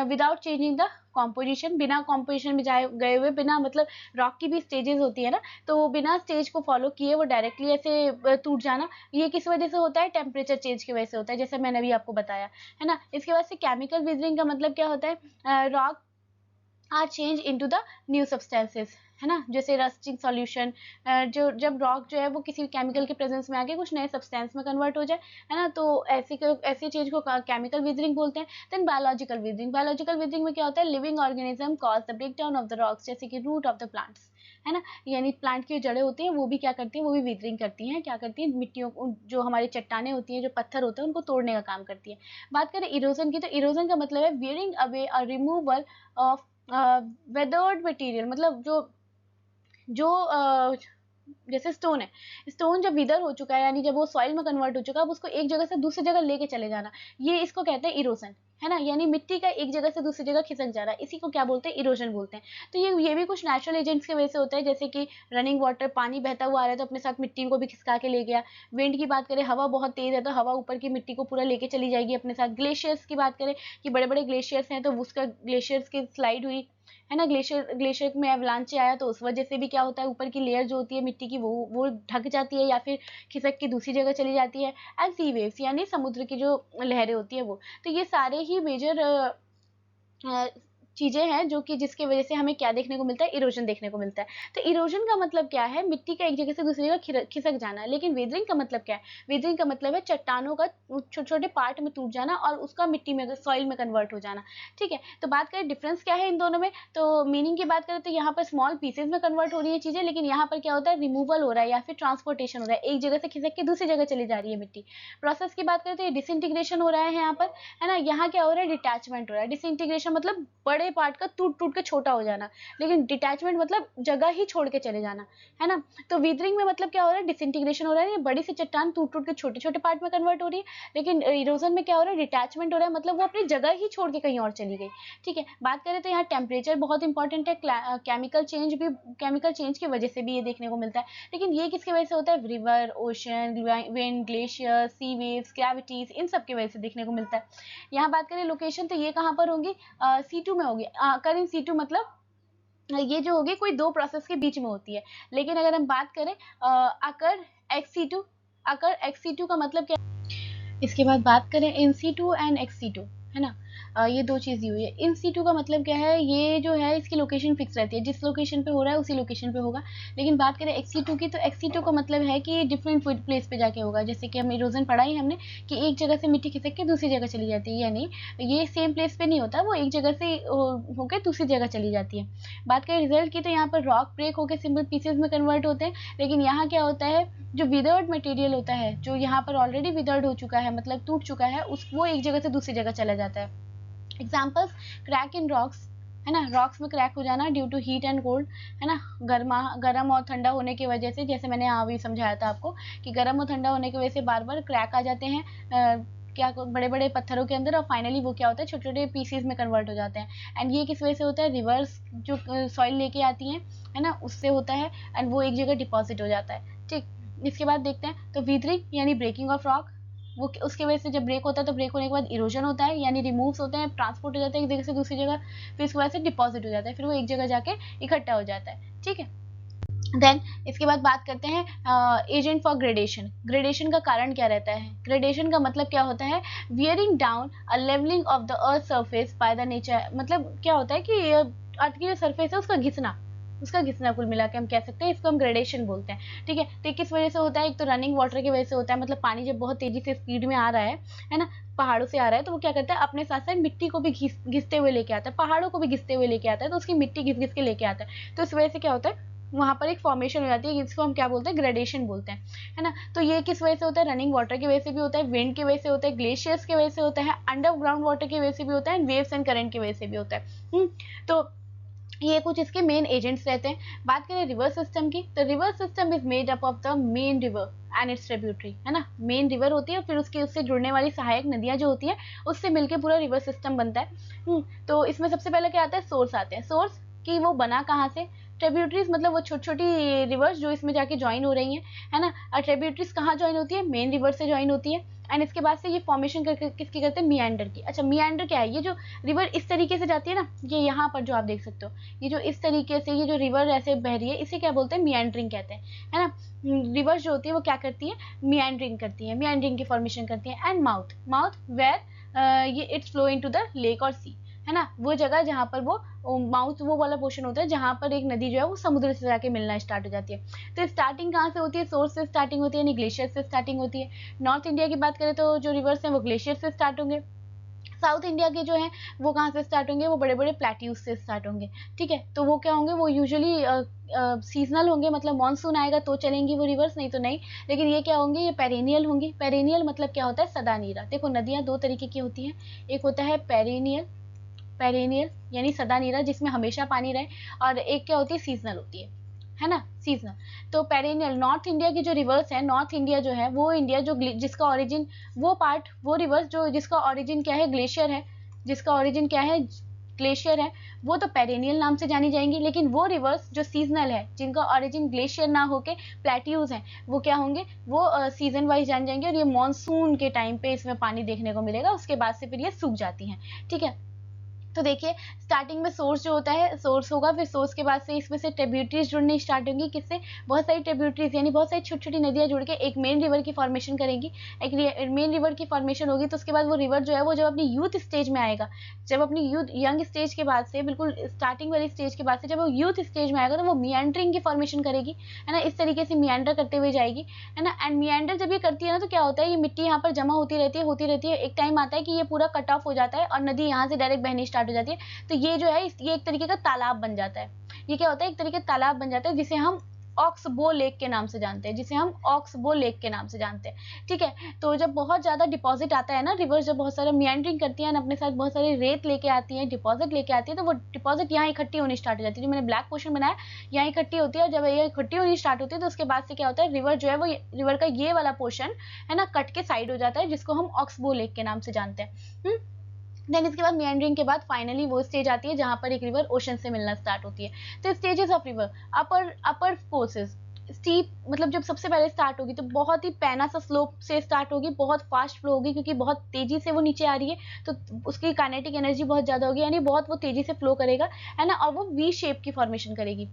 विदाउट चेंजिंग द कॉम्पोजिशन, बिना कॉम्पोजिशन में जाए गए हुए, बिना मतलब रॉक की भी स्टेजेस होती है ना, तो बिना स्टेज को फॉलो किए वो डायरेक्टली ऐसे टूट जाना, ये किस वजह से होता है, टेम्परेचर चेंज की वजह से होता है, जैसे मैंने अभी आपको बताया, है ना। इसके बाद से केमिकल वेदरिंग का मतलब क्या होता है, rock are change into the new substances, है ना, जैसे रस्टिंग सॉल्यूशन, जो जब रॉक जो है वो किसी केमिकल के प्रेजेंस में आके कुछ नए सब्सटेंस में कन्वर्ट हो जाए, है ना, तो ऐसी चीज को केमिकल विदरिंग बोलते हैं। देन बायोलॉजिकल विदरिंग में क्या होता है, living organism cause the break down of the rocks, जैसे कि रूट ऑफ द प्लांट्स, है ना, यानी प्लांट की जड़ें होती हैं वो भी क्या करती हैं, वो भी विदरिंग करती हैं, क्या करती हैं, मिट्टियों को, जो हमारी चट्टाने होती हैं, जो पत्थर होते हैं उनको तोड़ने का काम करती है। बात करें इरोजन की, तो इरोजन का मतलब है वेयरिंग अवे और रिमूवल ऑफ वेदर्ड मटेरियल, मतलब जो जैसे स्टोन है, स्टोन जब विदर हो चुका है, यानी जब वो सॉइल में कन्वर्ट हो चुका है, अब उसको एक जगह से दूसरी जगह लेके चले जाना, ये इसको कहते हैं इरोजन, है ना, यानी मिट्टी का एक जगह से दूसरी जगह खिसक जा रहा है, इसी को क्या बोलते हैं, इरोजन बोलते हैं। तो ये भी कुछ नेचुरल एजेंट्स की वजह से होता है, जैसे कि रनिंग वाटर, पानी बहता हुआ आ रहा है तो अपने साथ मिट्टी को भी खिसका के ले गया। विंड की बात करें, हवा बहुत तेज है तो हवा ऊपर की मिट्टी को पूरा लेके चली जाएगी अपने साथ। ग्लेशियर्स की बात करें कि बड़े बड़े ग्लेशियर्स हैं तो उसका ग्लेशियर्स की स्लाइड हुई, है ना, ग्लेशियर ग्लेशियर में एवलांचे आया तो उस वजह से भी क्या होता है, ऊपर की लेयर जो होती है मिट्टी की वो ढक जाती है या फिर खिसक के दूसरी जगह चली जाती है। एंड सी वेव्स यानी समुद्र की जो लहरें होती है वो, तो ये सारे ही मेजर चीजें हैं जो कि जिसकी वजह से हमें क्या देखने को मिलता है, इरोजन देखने को मिलता है। तो इरोजन का मतलब क्या है, मिट्टी का एक जगह से दूसरी जगह खिसक जाना। लेकिन वेदरिंग का मतलब क्या है, वेदरिंग का मतलब है चट्टानों का छोटे छोटे पार्ट में टूट जाना और उसका मिट्टी में, सॉइल में कन्वर्ट हो जाना। ठीक है, तो बात करें डिफरेंस क्या है इन दोनों में, तो मीनिंग की बात करें तो यहाँ पर स्मॉल पीसेज में कन्वर्ट हो रही है चीजें, लेकिन यहाँ पर क्या होता है, रिमूवल हो रहा है या फिर ट्रांसपोर्टेशन हो रहा है, एक जगह से खिसक के दूसरी जगह चली जा रही है मिट्टी। प्रोसेस की बात करें तो ये डिसइंटीग्रेशन हो रहा है यहाँ पर, है ना। यहाँ क्या हो रहा है, डिटैचमेंट हो रहा है। डिसइंटीग्रेशन मतलब बड़े पार्ट का टूट टूट के छोटा हो जाना, लेकिन डिटैचमेंट मतलब जगह ही छोड़ के चले जाना, है ना। तो वीदरिंग में मतलब क्या हो रहा है, डिसइंटीग्रेशन हो रहा है, ये बड़ी सी चट्टान टूट टूट के छोटे छोटे पार्ट में कन्वर्ट हो रही है। लेकिन इरोजन में क्या हो रहा है, डिटैचमेंट हो रहा है, मतलब वो अपनी जगह ही छोड़ के कहीं और चली गई। ठीक है, बात करें तो यहाँ टेम्परेचर बहुत इंपॉर्टेंट है, केमिकल चेंज की वजह से भी ये देखने को मिलता है। लेकिन ये किसकी वजह से होता है, रिवर, ओशन, विंड, ग्लेशियर, सी वेव्स, ग्रेविटीज, इन सब की वजह से देखने को मिलता है। यहाँ बात करें लोकेशन, तो ये कहाँ पर होंगी, C2 में होगी। अकर इन C2 मतलब ये जो होगी कोई दो प्रोसेस के बीच में होती है। लेकिन अगर हम बात करें अकर XC2, अकर XC2 का मतलब क्या। इसके बाद बात करें इन C2 एंड XC2, है ना। ये दो चीज़ दी हुई है। इन C2 का मतलब क्या है, ये जो है इसकी लोकेशन फिक्स रहती है, जिस लोकेशन पे हो रहा है उसी लोकेशन पे होगा। लेकिन बात करें XC2 की, तो XC2 का मतलब है कि डिफरेंट प्लेस पे जाके होगा। जैसे कि हम इरोजन पढ़ा ही हमने कि एक जगह से मिट्टी खिसक के दूसरी जगह चली जाती है, या नहीं, ये सेम प्लेस पे नहीं होता, वो एक जगह से होकर दूसरी जगह चली जाती है। बात करें रिजल्ट की, तो यहाँ पर रॉक ब्रेक होकर सिंपल पीसेज में कन्वर्ट होते हैं। लेकिन यहाँ क्या होता है, जो विदर्ड मटेरियल होता है, जो यहाँ पर ऑलरेडी विदर्ड हो चुका है, मतलब टूट चुका है, उस वो एक जगह से दूसरी जगह चला जाता है। एग्जाम्पल्स, क्रैक इन रॉक्स, है ना, रॉक्स में क्रैक हो जाना due to heat and cold, है ना, गर्म और ठंडा होने की वजह से, जैसे मैंने अभी समझाया था आपको कि गर्म और ठंडा होने की वजह से बार बार क्रैक आ जाते हैं क्या बड़े बड़े पत्थरों के अंदर, और फाइनली वो क्या होता है, छोटे छोटे पीसीज में कन्वर्ट हो जाते हैं। एंड ये किस वजह से होता है, रिवर्स जो सॉइल लेके आती है ना, उससे होता है, एंड वो एक जगह डिपॉजिट हो जाता है। ठीक, इसके बाद देखते हैं, तो वीदरिंग यानी ब्रेकिंग ऑफ रॉक, वो उसके वजह से जब ब्रेक होता है, तो ब्रेक होने के बाद इरोजन होता है, यानी रिमूव्स होते हैं, ट्रांसपोर्ट हो जाता है एक जगह से दूसरी जगह, फिर उसके बाद से डिपॉजिट हो जाता है, फिर वो एक जगह जाके इकट्ठा हो जाता है। ठीक है, देन इसके बाद बात करते हैं एजेंट फॉर ग्रेडेशन। ग्रेडेशन का कारण क्या रहता है, ग्रेडेशन का मतलब क्या होता है, wearing down a levelling of the earth surface by the nature. मतलब क्या होता है कि अर्थ की जो सरफेस है उसका घिसना कुल मिला के हम कह सकते हैं, इसको हम ग्रेडेशन बोलते हैं। ठीक है, तो किस वजह से होता है, एक तो रनिंग वाटर की वजह से होता है, मतलब पानी जब बहुत तेजी से स्पीड में आ रहा है ना, पहाड़ों से आ रहा है, तो वो क्या करता है, अपने साथ साथ मिट्टी को भी घिसते हुए लेके आता है, पहाड़ों को भी घिसते हुए लेके आता है, तो उसकी मिट्टी घिस घिस के लेके आता है। तो इस वजह से क्या होता है, वहां पर एक फॉर्मेशन हो जाती है, जिसको हम क्या बोलते हैं, ग्रेडेशन बोलते हैं, है ना। तो ये किस वजह से होता है, रनिंग वाटर की वजह से भी होता है, विंड की वजह से होता है, ग्लेशियर्स की वजह से होता है, अंडरग्राउंड वाटर की वजह से भी होता है, वेव्स एंड करंट की वजह से भी होता है। तो ये कुछ इसके मेन एजेंट्स रहते हैं। बात करें रिवर सिस्टम की, तो river system is made up of the main river and it's tributary, है ना। मेन रिवर होती है, फिर उसके उससे जुड़ने वाली सहायक नदियां जो होती है, उससे मिलकर पूरा रिवर सिस्टम बनता है। तो इसमें सबसे पहले क्या आता है, सोर्स आते हैं। सोर्स की वो बना कहाँ से, ट्रिब्यूटरीज मतलब वो छोटी छोटी रिवर्स जो इसमें जाके ज्वाइन हो रही हैं, है ना। और ट्रिब्यूटरीज कहाँ ज्वाइन होती है, मेन रिवर से ज्वाइन होती है। एंड इसके बाद से ये फॉर्मेशन किसकी करते हैं, मियांडर की। अच्छा, मियांडर क्या है, ये जो रिवर इस तरीके से जाती है ना, ये यहाँ पर जो आप देख सकते हो, ये जो इस तरीके से ये जो रिवर ऐसे बह रही है, इसे क्या बोलते हैं, मियांडरिंग कहते हैं, है ना। रिवर जो होती है वो क्या करती है, मियांडरिंग करती है, मियांडरिंग की फॉर्मेशन करती है। एंड माउथ वेयर ये it's flow into the lake और सी, है ना, वो जगह जहाँ पर वो माउथ वो वाला पोर्शन होता है जहाँ पर एक नदी जो है वो समुद्र से जाके मिलना स्टार्ट हो जाती है। तो स्टार्टिंग कहाँ से होती है, सोर्स से स्टार्टिंग होती है, ग्लेशियर से स्टार्टिंग होती है। नॉर्थ इंडिया की बात करें तो जो रिवर्स हैं वो ग्लेशियर से स्टार्ट होंगे। साउथ इंडिया के जो है वो कहाँ से स्टार्ट होंगे, वो बड़े बड़े प्लेट्यूज से स्टार्ट होंगे। ठीक है, तो वो क्या होंगे, वो यूजुअली सीजनल होंगे, मतलब मानसून आएगा तो चलेंगी वो रिवर्स, नहीं तो नहीं। लेकिन ये क्या होंगे, ये पेरेनियल होंगी। पेरेनियल मतलब क्या होता है, सदा नीरा। देखो नदियाँ दो तरीके की होती हैं, एक होता है पेरेनियल, पेरेनियल यानी सदा नीरा जिसमें हमेशा पानी रहे, और एक क्या होती है, सीजनल होती है ना, सीजनल। तो पेरेनियल, नॉर्थ इंडिया की जो रिवर्स है, नॉर्थ इंडिया जो है वो इंडिया जो जिसका ओरिजिन, वो पार्ट, वो रिवर्स जो जिसका ओरिजिन क्या है, ग्लेशियर है, जिसका ओरिजिन क्या है, ग्लेशियर है, वो तो पेरेनियल नाम से जानी जाएंगी। लेकिन वो रिवर्स जो सीजनल है, जिनका ओरिजिन ग्लेशियर ना होके प्लेट्यूज हैं, वो क्या होंगे, वो सीजन वाइज जान जाएंगे, और ये मानसून के टाइम पे इसमें पानी देखने को मिलेगा, उसके बाद से फिर ये सूख जाती हैं। ठीक है, तो देखिए स्टार्टिंग में सोर्स जो होता है, सोर्स होगा, फिर सोर्स के बाद से इसमें से ट्रिब्यूटरीज जुड़नी स्टार्ट होंगी। किससे? बहुत सारी ट्रिब्यूटरीज यानी बहुत सारी छोटी छोटी नदियाँ जुड़ के एक मेन रिवर की फॉर्मेशन करेंगी। एक मेन रिवर की फॉर्मेशन होगी तो उसके बाद वो रिवर जो है वो जब अपनी यूथ स्टेज में आएगा, जब अपनी यूथ यंग स्टेज के बाद से, बिल्कुल स्टार्टिंग वाली स्टेज के बाद से जब वो यूथ स्टेज में आएगा तो वो मियांड्रिंग की फॉर्मेशन करेगी, है ना। इस तरीके से मियांडर करते हुए जाएगी, है ना। एंड मियांडर जब ये करती है ना तो क्या होता है, ये मिट्टी यहाँ पर जमा होती रहती है। एक टाइम आता है कि ये पूरा कट ऑफ हो जाता है और नदी यहाँ से डायरेक्ट बहनी स्टार्ट हो जाती है। तो ये जो है ये एक तरीके का तालाब बन जाता है। ये क्या होता है, एक तरीके का तालाब बन जाता है जिसे हम ऑक्सबो लेक के नाम से जानते हैं, ठीक है। तो जब बहुत ज्यादा डिपॉजिट आता है ना, रिवर्स जब बहुत सारा मियांड्रिंग करती है, अपने साथ बहुत सारी रेत लेके आती है, डिपॉजिट लेके आती है, तो वो डिपॉजिट यहाँ इकट्ठी होनी स्टार्ट हो जाती है। जो मैंने ब्लैक पोर्शन बनाया यहाँ इकट्ठी होती है, और जब ये इकट्ठी होनी स्टार्ट होती है तो उसके बाद से क्या होता है, रिवर जो है वो रिवर का ये वाला पोर्शन है ना कट के साइड हो जाता है, जिसको हम ऑक्सबो लेक के नाम से जानते हैं। देन इसके बाद मियांड्रिंग के बाद फाइनली वो स्टेज आती है जहां पर एक रिवर ओशन से मिलना स्टार्ट होती है। तो stages of river, upper courses, steep मतलब जब सबसे पहले स्टार्ट होगी तो बहुत ही पैना सा स्लोप से स्टार्ट होगी, बहुत फास्ट फ्लो होगी क्योंकि बहुत तेजी से वो नीचे आ रही है, तो उसकी काइनेटिक एनर्जी बहुत ज्यादा होगी, यानी बहुत वो तेजी से फ्लो करेगा, है ना। और वो वी शेप की फॉर्मेशन करेगी,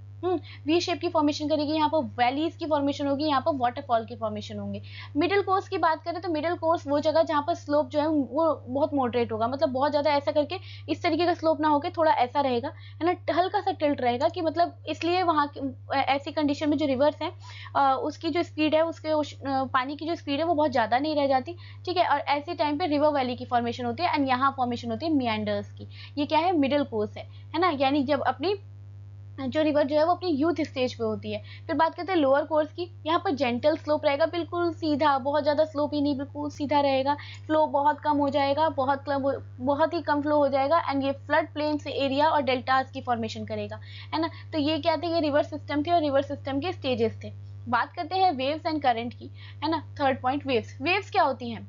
वी शेप की फॉर्मेशन करेगी। यहाँ पर वैलीज की फॉर्मेशन होगी, यहाँ पर वाटरफॉल की फॉर्मेशन होंगे। मिडिल कोर्स की बात करें तो मिडिल कोर्स वो जगह जहाँ पर स्लोप जो है वो बहुत मॉडरेट होगा, मतलब बहुत ज्यादा ऐसा करके इस तरीके का स्लोप ना होकर थोड़ा ऐसा रहेगा, है ना, हल्का सा टिल्ट रहेगा, कि मतलब इसलिए वहाँ ऐसी कंडीशन में जो रिवर्स है उसकी जो स्पीड है, उसके पानी की जो स्पीड है वो बहुत ज्यादा नहीं रह जाती, ठीक है। और ऐसे टाइम पे रिवर वैली की फॉर्मेशन होती है, एंड यहाँ फॉर्मेशन होती है मियांडर्स की। ये क्या है, मिडिल कोर्स है ना, यानी जब अपनी जो रिवर जो है वो अपनी यूथ स्टेज पे होती है। फिर बात करते हैं लोअर कोर्स की। यहाँ पर जेंटल स्लोप रहेगा, बिल्कुल सीधा, बहुत ज्यादा स्लोप ही नहीं, बिल्कुल सीधा रहेगा। फ्लो बहुत कम हो जाएगा, बहुत ही कम फ्लो हो जाएगा, एंड ये फ्लड प्लेन से एरिया और डेल्टास की फॉर्मेशन करेगा, है ना। तो ये क्या थे, ये रिवर सिस्टम थे और रिवर सिस्टम के स्टेजेस थे। बात करते हैं वेव्स एंड करंट की, है ना। Third point, waves. वेव्स क्या होती हैं?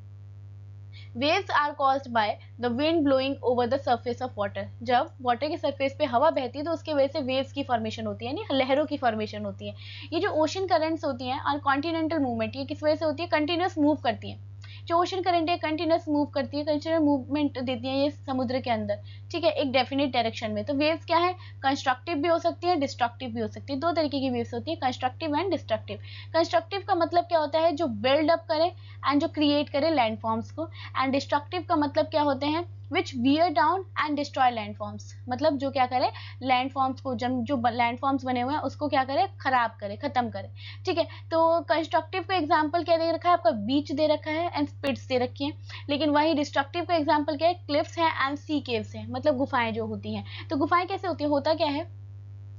Waves are caused by the wind blowing over the surface of water। जब वाटर के सरफेस पे हवा बहती है तो उसके वजह से वेव्स की फॉर्मेशन होती है, यानी लहरों की फॉर्मेशन होती है। ये जो ओशन करंट्स होती हैं और कॉन्टिनेंटल मूवमेंट, ये किस वजह से होती है, कंटिन्यूस मूव करती है। जो ओशन करंट है कंटिन्यूस मूव करती है, कंटिन्यूस मूवमेंट देती है ये समुद्र के अंदर, ठीक है, एक डेफिनेट डायरेक्शन में। तो वेव्स क्या है, कंस्ट्रक्टिव भी हो सकती है, डिस्ट्रक्टिव भी हो सकती है। दो तरीके की वेव्स होती है, कंस्ट्रक्टिव एंड डिस्ट्रक्टिव। कंस्ट्रक्टिव का मतलब क्या होता है, जो बिल्ड अप करे एंड जो क्रिएट करे लैंडफॉर्म्स को, एंड डिस्ट्रक्टिव का मतलब क्या होते हैं, which wear down and destroy landforms, मतलब जो क्या करे, लैंडफॉर्म्स को, जो लैंडफॉर्म्स बने हुए हैं उसको क्या करे, खराब करे, खत्म करे, ठीक है। तो कंस्ट्रक्टिव का एग्जांपल क्या दे रखा है आपका, बीच दे रखा है एंड स्पिट्स दे रखी है। लेकिन वही डिस्ट्रक्टिव का एग्जांपल क्या है, क्लिफ्स है एंड सी केव्स है, मतलब गुफाएं जो होती हैं। तो गुफाएं कैसे होती है, होता क्या है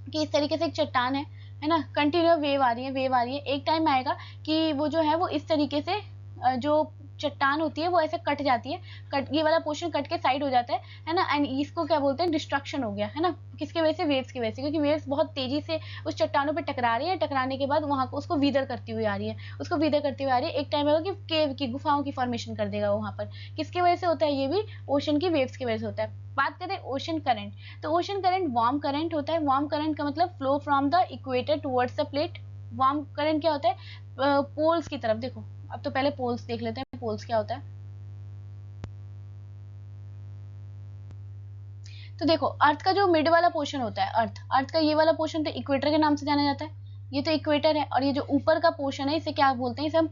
कि इस तरीके से एक चट्टान है ना, कंटिन्यू वेव आ रही है, एक टाइम आएगा कि वो जो है वो इस तरीके से जो चट्टान होती है वो ऐसे कट जाती है, ये वाला पोर्शन कट के साइड हो जाता है ना। एंड इसको क्या बोलते हैं, डिस्ट्रक्शन हो गया, है ना। किसके वजह से, वेव्स की वजह से, क्योंकि वेव्स बहुत तेजी से उस चट्टानों पे टकरा रही है, टकराने के बाद वहां को उसको वीदर करती हुई आ रही है, एक टाइम आएगा कि केव की, गुफाओं की फॉर्मेशन कर देगा वहां पर। किसकी वजह से होता है, ये भी ओशन की वेव्स की वजह से होता है। बात करें ओशन करंट, तो ओशन करंट वार्म करंट होता है। वार्म करंट का मतलब flow from the equator towards the plate. Warm current क्या होता है, पोल्स की तरफ। देखो अब तो पहले पोल्स देख लेते हैं, पोल्स क्या होता है। तो देखो अर्थ का जो मिड वाला पोर्शन होता है, अर्थ का ये वाला पोर्शन तो इक्वेटर के नाम से जाना जाता है, ये तो इक्वेटर है। और ये जो ऊपर का पोर्शन है इसे क्या बोलते हैं, इसे हम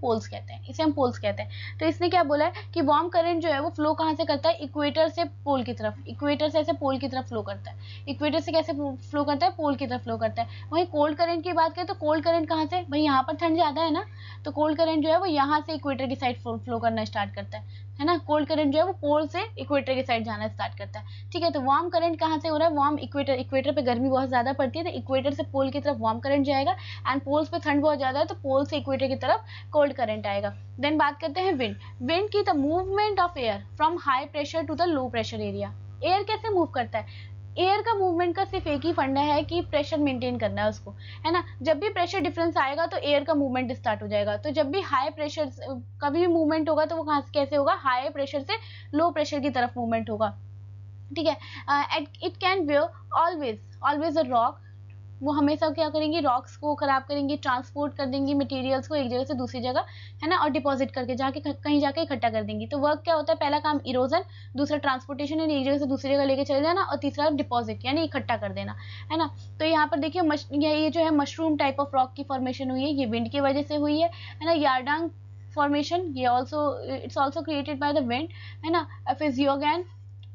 पोल्स कहते हैं। तो इसने क्या बोला है कि वार्म करंट जो है वो फ्लो कहाँ से करता है, इक्वेटर से पोल की तरफ, इक्वेटर से ऐसे पोल की तरफ फ्लो करता है। इक्वेटर से कैसे फ्लो करता है, पोल की तरफ फ्लो करता है। वहीं कोल्ड करंट की बात करें तो कोल्ड करंट कहाँ से, भाई यहाँ पर ठंड ज्यादा है ना, तो कोल्ड करंट जो है वो यहाँ से इक्वेटर की साइड फ्लो करना स्टार्ट करता है ना। कोल्ड करंट जो है वो पोल से इक्वेटर की साइड जाना स्टार्ट करता है, ठीक है। तो वार्म करंट कहाँ से हो रहा है, वार्म इक्वेटर पे गर्मी बहुत ज्यादा पड़ती है, तो इक्वेटर से पोल की तरफ वार्म करंट जाएगा, एंड पोल्स पे ठंड बहुत ज्यादा है तो पोल से इक्वेटर की तरफ कोल्ड करंट आएगा। देन बात करते हैं विंड की, the movement of air from high pressure to the low pressure area. Air कैसे मूव करता है, एयर का मूवमेंट का सिर्फ एक ही फंडा है कि प्रेशर मेंटेन करना है उसको, है ना। जब भी प्रेशर डिफरेंस आएगा तो एयर का मूवमेंट स्टार्ट हो जाएगा। तो जब भी हाई प्रेशर कभी भी मूवमेंट होगा तो वो कहाँ से कैसे होगा, हाई प्रेशर से लो प्रेशर की तरफ मूवमेंट होगा, ठीक है। It can wear always a rock वो हमेशा क्या करेंगी, रॉक्स को खराब करेंगी, ट्रांसपोर्ट कर देंगी मटेरियल्स को एक जगह से दूसरी जगह, है ना, और डिपॉजिट करके जाके कहीं जाके इकट्ठा कर देंगी। तो वर्क क्या होता है, पहला काम इरोजन, दूसरा ट्रांसपोर्टेशन यानी एक जगह से दूसरी जगह लेके चले जाना, और तीसरा डिपॉजिट यानी इकट्ठा कर देना, है ना। तो यहाँ पर देखिए ये जो है मशरूम टाइप ऑफ रॉक की फॉर्मेशन हुई है, ये विंड की वजह से हुई है ना। यारडांग फॉर्मेशन, ये it's also created by the wind, है ना। फिजियोगैन,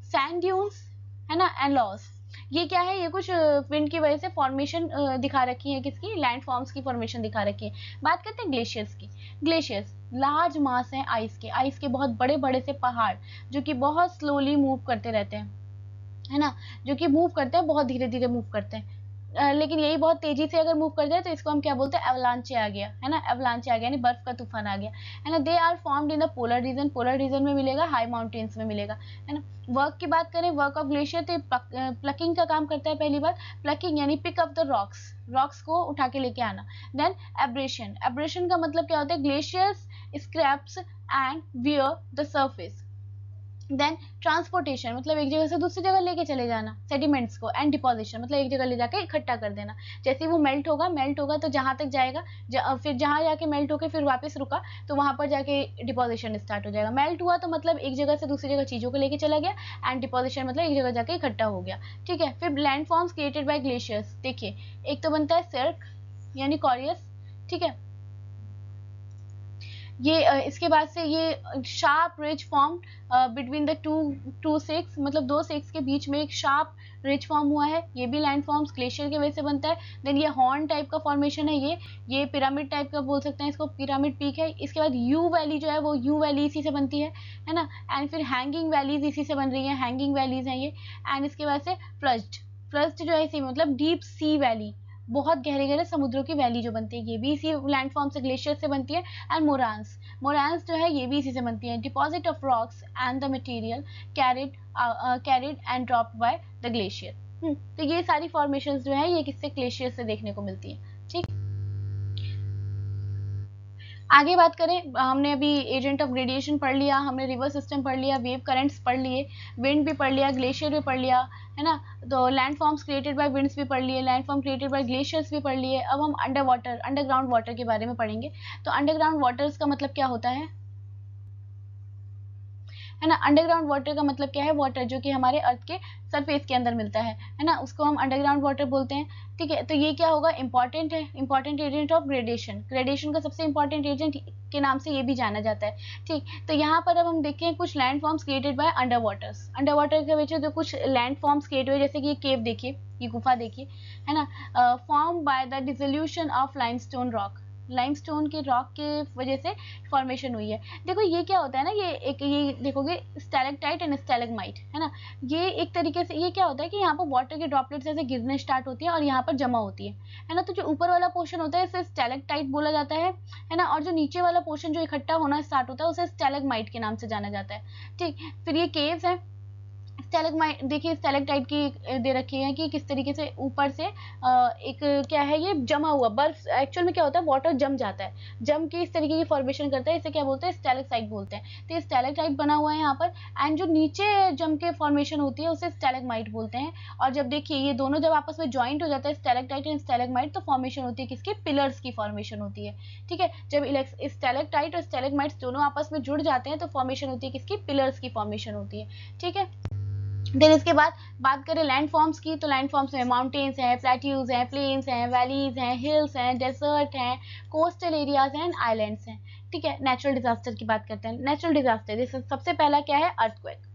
सैंड ड्यून्स, है ना, एंड लॉस, ये क्या है, ये कुछ विंड की वजह से फॉर्मेशन दिखा रखी है, किसकी, लैंड फॉर्म्स की फॉर्मेशन दिखा रखी है। बात करते हैं ग्लेशियर्स की। ग्लेशियर्स लार्ज मास है आइस के बहुत बड़े बड़े से पहाड़ जो कि बहुत स्लोली मूव करते रहते हैं, है ना, जो कि मूव करते हैं, बहुत धीरे धीरे मूव करते हैं। लेकिन यही बहुत तेजी से अगर मूव कर जाए तो इसको हम क्या बोलते हैं, एवलांचे आ गया, है ना, एवलांचे आ गया यानी बर्फ का तूफान आ गया, है ना। They are formed in the polar region में मिलेगा, हाई माउंटेन्स में मिलेगा, है ना। वर्क की बात करें, वर्क ऑफ ग्लेशियर तो प्लकिंग का काम करता है। पहली बार प्लकिंग यानी पिक अप द रॉक्स को उठा के लेके आना। देन एब्रेशन का मतलब क्या होता है, glaciers scraps and wear the surface. Then transportation मतलब एक जगह से दूसरी जगह लेके चले जाना सेडिमेंट्स को, एंड डिपोजिशन मतलब एक जगह ले जाके इकट्ठा कर देना। जैसे ही वो मेल्ट होगा तो जहां तक जाएगा, फिर जहां जाके मेल्ट होके फिर वापस रुका तो वहां पर जाके डिपोजिशन स्टार्ट हो जाएगा। मेल्ट हुआ तो मतलब एक जगह से दूसरी जगह चीजों को लेके चला गया, एंड डिपोजिशन मतलब एक जगह जाके इकट्ठा हो गया, ठीक है। फिर land forms created by glaciers, देखिए एक तो बनता है सर्क यानी कॉरियस, ठीक है। ये इसके बाद से ये sharp ridge form between the two sex, मतलब दो सेक्स के बीच में एक शार्प रिज फॉर्म हुआ है, ये भी लैंड फॉर्म्स ग्लेशियर की वजह से बनता है। देन ये हॉर्न टाइप का फॉर्मेशन है, ये पिरामिड टाइप का बोल सकते हैं इसको, पिरामिड पीक है। इसके बाद यू वैली जो है वो यू वैली इसी से बनती है ना। एंड फिर हैंगिंग वैलीज इसी से बन रही है, हैंगिंग वैलीज हैं ये। एंड इसके बाद से फ्लज्ड जो है इसी मतलब डीप सी वैली, बहुत गहरे गहरे समुद्रों की वैली जो बनती है, ये भी इसी लैंड फॉर्म से ग्लेशियर से बनती है। एंड मोरांस जो है ये भी इसी से बनती है, deposit of rocks and the material carried and dropped by the glacier. तो ये सारी फॉर्मेशंस जो है ये किससे, ग्लेशियर से देखने को मिलती है, ठीक। आगे बात करें, हमने अभी एजेंट ऑफ ग्रेडिएशन पढ़ लिया, हमने रिवर सिस्टम पढ़ लिया, वेव करंट्स पढ़ लिए, विंड भी पढ़ लिया, ग्लेशियर भी पढ़ लिया, है ना। तो land forms created by winds भी पढ़ लिए, land form created by glaciers भी पढ़ लिए। अब हम अंडरग्राउंड वाटर के बारे में पढ़ेंगे। तो अंडरग्राउंड वाटर्स का मतलब क्या होता है ना। अंडरग्राउंड वाटर का मतलब क्या है, वाटर जो कि हमारे अर्थ के सरफेस के अंदर मिलता है ना, उसको हम अंडरग्राउंड वाटर बोलते हैं, ठीक है। तो ये क्या होगा, इंपॉर्टेंट है, इंपॉर्टेंट एजेंट ऑफ ग्रेडेशन का सबसे इंपॉर्टेंट एजेंट के नाम से ये भी जाना जाता है, ठीक। तो यहाँ पर अब हम देखें कुछ land forms created by under water के वजह जो कुछ लैंड फॉर्म्स क्रिएट हुए, जैसे कि ये केव देखिए, ये गुफा देखिए, है ना, form by the dissolution of limestone के रॉक के वजह से फॉर्मेशन हुई है। देखो ये क्या होता है ना, ये देखोगे स्टैलेक्टाइट एंड स्टैलेग्माइट, है ना। ये एक तरीके से ये क्या होता है कि यहाँ पर वाटर के ड्रॉपलेट्स ऐसे गिरने स्टार्ट होती है और यहाँ पर जमा होती है ना। तो जो ऊपर वाला पोर्शन होता है इसे स्टैलेक्टाइट बोला जाता है ना, और जो नीचे वाला पोर्शन जो इकट्ठा होना स्टार्ट होता है उसे स्टैलेग्माइट के नाम से जाना जाता है, ठीक। फिर ये केव्स है, स्टैलेग्माइट देखिए स्टैलेक्टाइट की दे रखी है कि किस तरीके से ऊपर से एक क्या है, ये जमा हुआ बर्फ, एक्चुअल में क्या होता है वाटर जम जाता है, जम के इस तरीके की फॉर्मेशन करता है, इसे क्या बोलते हैं, स्टैलेक्साइट बोलते हैं। तो ये स्टैलेक्टाइट बना हुआ है यहाँ पर, एंड जो नीचे जम के फॉर्मेशन होती है उसे स्टैलेग्माइट बोलते हैं। और जब देखिए ये दोनों जब आपस में ज्वाइंट हो जाता है स्टैलेक्टाइट एंड स्टैलेग्माइट, तो फॉर्मेशन होती है किसकी, पिलर्स की फॉर्मेशन होती है, ठीक है। जब स्टैलेक्टाइट और स्टैलेग्माइट दोनों आपस में जुड़ जाते हैं तो फॉर्मेशन होती है किसकी, पिलर्स की फॉर्मेशन होती है, ठीक है। देन इसके बाद बात करें लैंड फॉर्म्स की, तो लैंड फॉर्म्स में माउंटेन्स हैं, प्लेट्यूज हैं, प्लेन्स हैं, वैलीज हैं, हिल्स हैं, डेजर्ट हैं, कोस्टल एरियाज हैं, आइलैंड्स हैं, ठीक है। नेचुरल डिजास्टर की बात करते हैं। नेचुरल डिजास्टर जैसे सबसे पहला क्या है, अर्थक्वेक,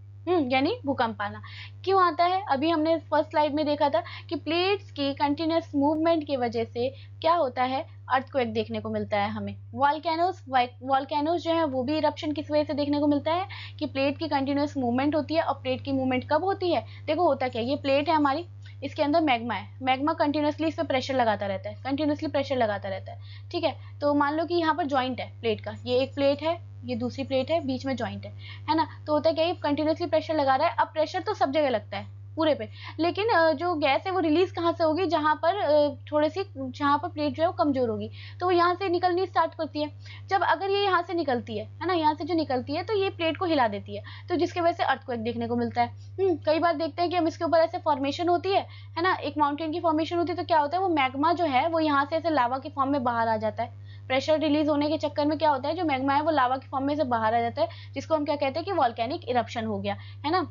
यानी भूकंप आना। क्यों आता है, अभी हमने फर्स्ट स्लाइड में देखा था कि प्लेट्स की कंटिन्यूअस मूवमेंट की वजह से क्या होता है, अर्थक्वेक देखने को मिलता है हमें। वॉल्केनोज जो है वो भी इरप्शन किस वजह से देखने को मिलता है कि प्लेट की कंटिन्यूअस मूवमेंट होती है। और प्लेट की मूवमेंट कब होती है, देखो होता क्या, ये प्लेट है हमारी, इसके अंदर मैग्मा है, मैग्मा कंटिन्यूअसली इस पर प्रेशर लगाता रहता है, कंटिन्यूअसली प्रेशर लगाता रहता है, ठीक है। तो मान लो कि यहाँ पर जॉइंट है प्लेट का, ये एक प्लेट है, ये दूसरी प्लेट है, बीच में जॉइंट है ना। तो होता है क्या, ये कंटिन्यूअसली प्रेशर लगा रहा है। अब प्रेशर तो सब जगह लगता है, पूरे पे। लेकिन जो गैस है वो रिलीज कहाँ से होगी, जहाँ पर थोड़ी सी, जहाँ पर प्लेट जो है वो कमजोर होगी, तो वो यहाँ से निकलनी स्टार्ट करती है। जब अगर ये यहाँ से निकलती है ना, यहाँ से जो निकलती है तो ये प्लेट को हिला देती है, तो जिसकी वजह से अर्थक्वेक देखने को मिलता है। कई बार देखते हैं कि हम इसके ऊपर ऐसे फॉर्मेशन होती है ना, एक माउंटेन की फॉर्मेशन होती है, तो क्या होता है वो मैग्मा जो है वो यहाँ से ऐसे लावा के फॉर्म में बाहर आ जाता है। प्रेशर रिलीज होने के चक्कर में क्या होता है, जो मैग्मा है वो लावा की फॉर्म में से बाहर आ जाता है, जिसको हम क्या कहते हैं कि वॉल्केनिक इरप्शन हो गया, है ना।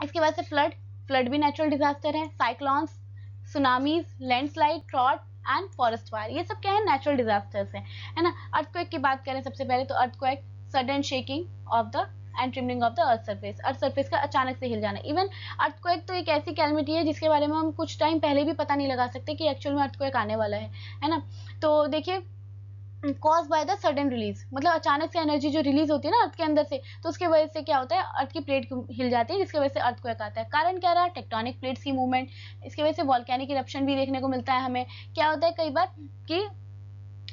इसके बाद से फ्लड, फ्लड भी नेचुरल डिजास्टर है। Cyclones, tsunamis, landslide, drought and forest fire, ये सब क्या है, नेचुरल डिजास्टर्स है ना। अर्थक्वेक की बात करें सबसे पहले, तो earthquake sudden shaking of the end trembling of the earth surface, earth surface का अचानक से हिल जाना। इवन अर्थक्वेक तो एक ऐसी कैलमिटी है जिसके बारे में हम कुछ टाइम पहले भी पता नहीं लगा सकते कि एक्चुअल में अर्थक्वेक आने वाला है ना। तो देखिए, cause by the sudden release, मतलब अचानक से एनर्जी जो रिलीज होती है ना अर्थ के अंदर से, तो उसकी वजह से क्या होता है, अर्थ की प्लेट हिल जाती है, जिसकी वजह से अर्थक्वेक आता है। कारण क्या रहा, टेक्टोनिक प्लेट्स की मूवमेंट, इसकी वजह से वॉल्केनिक इरप्शन भी देखने को मिलता है हमें। क्या होता है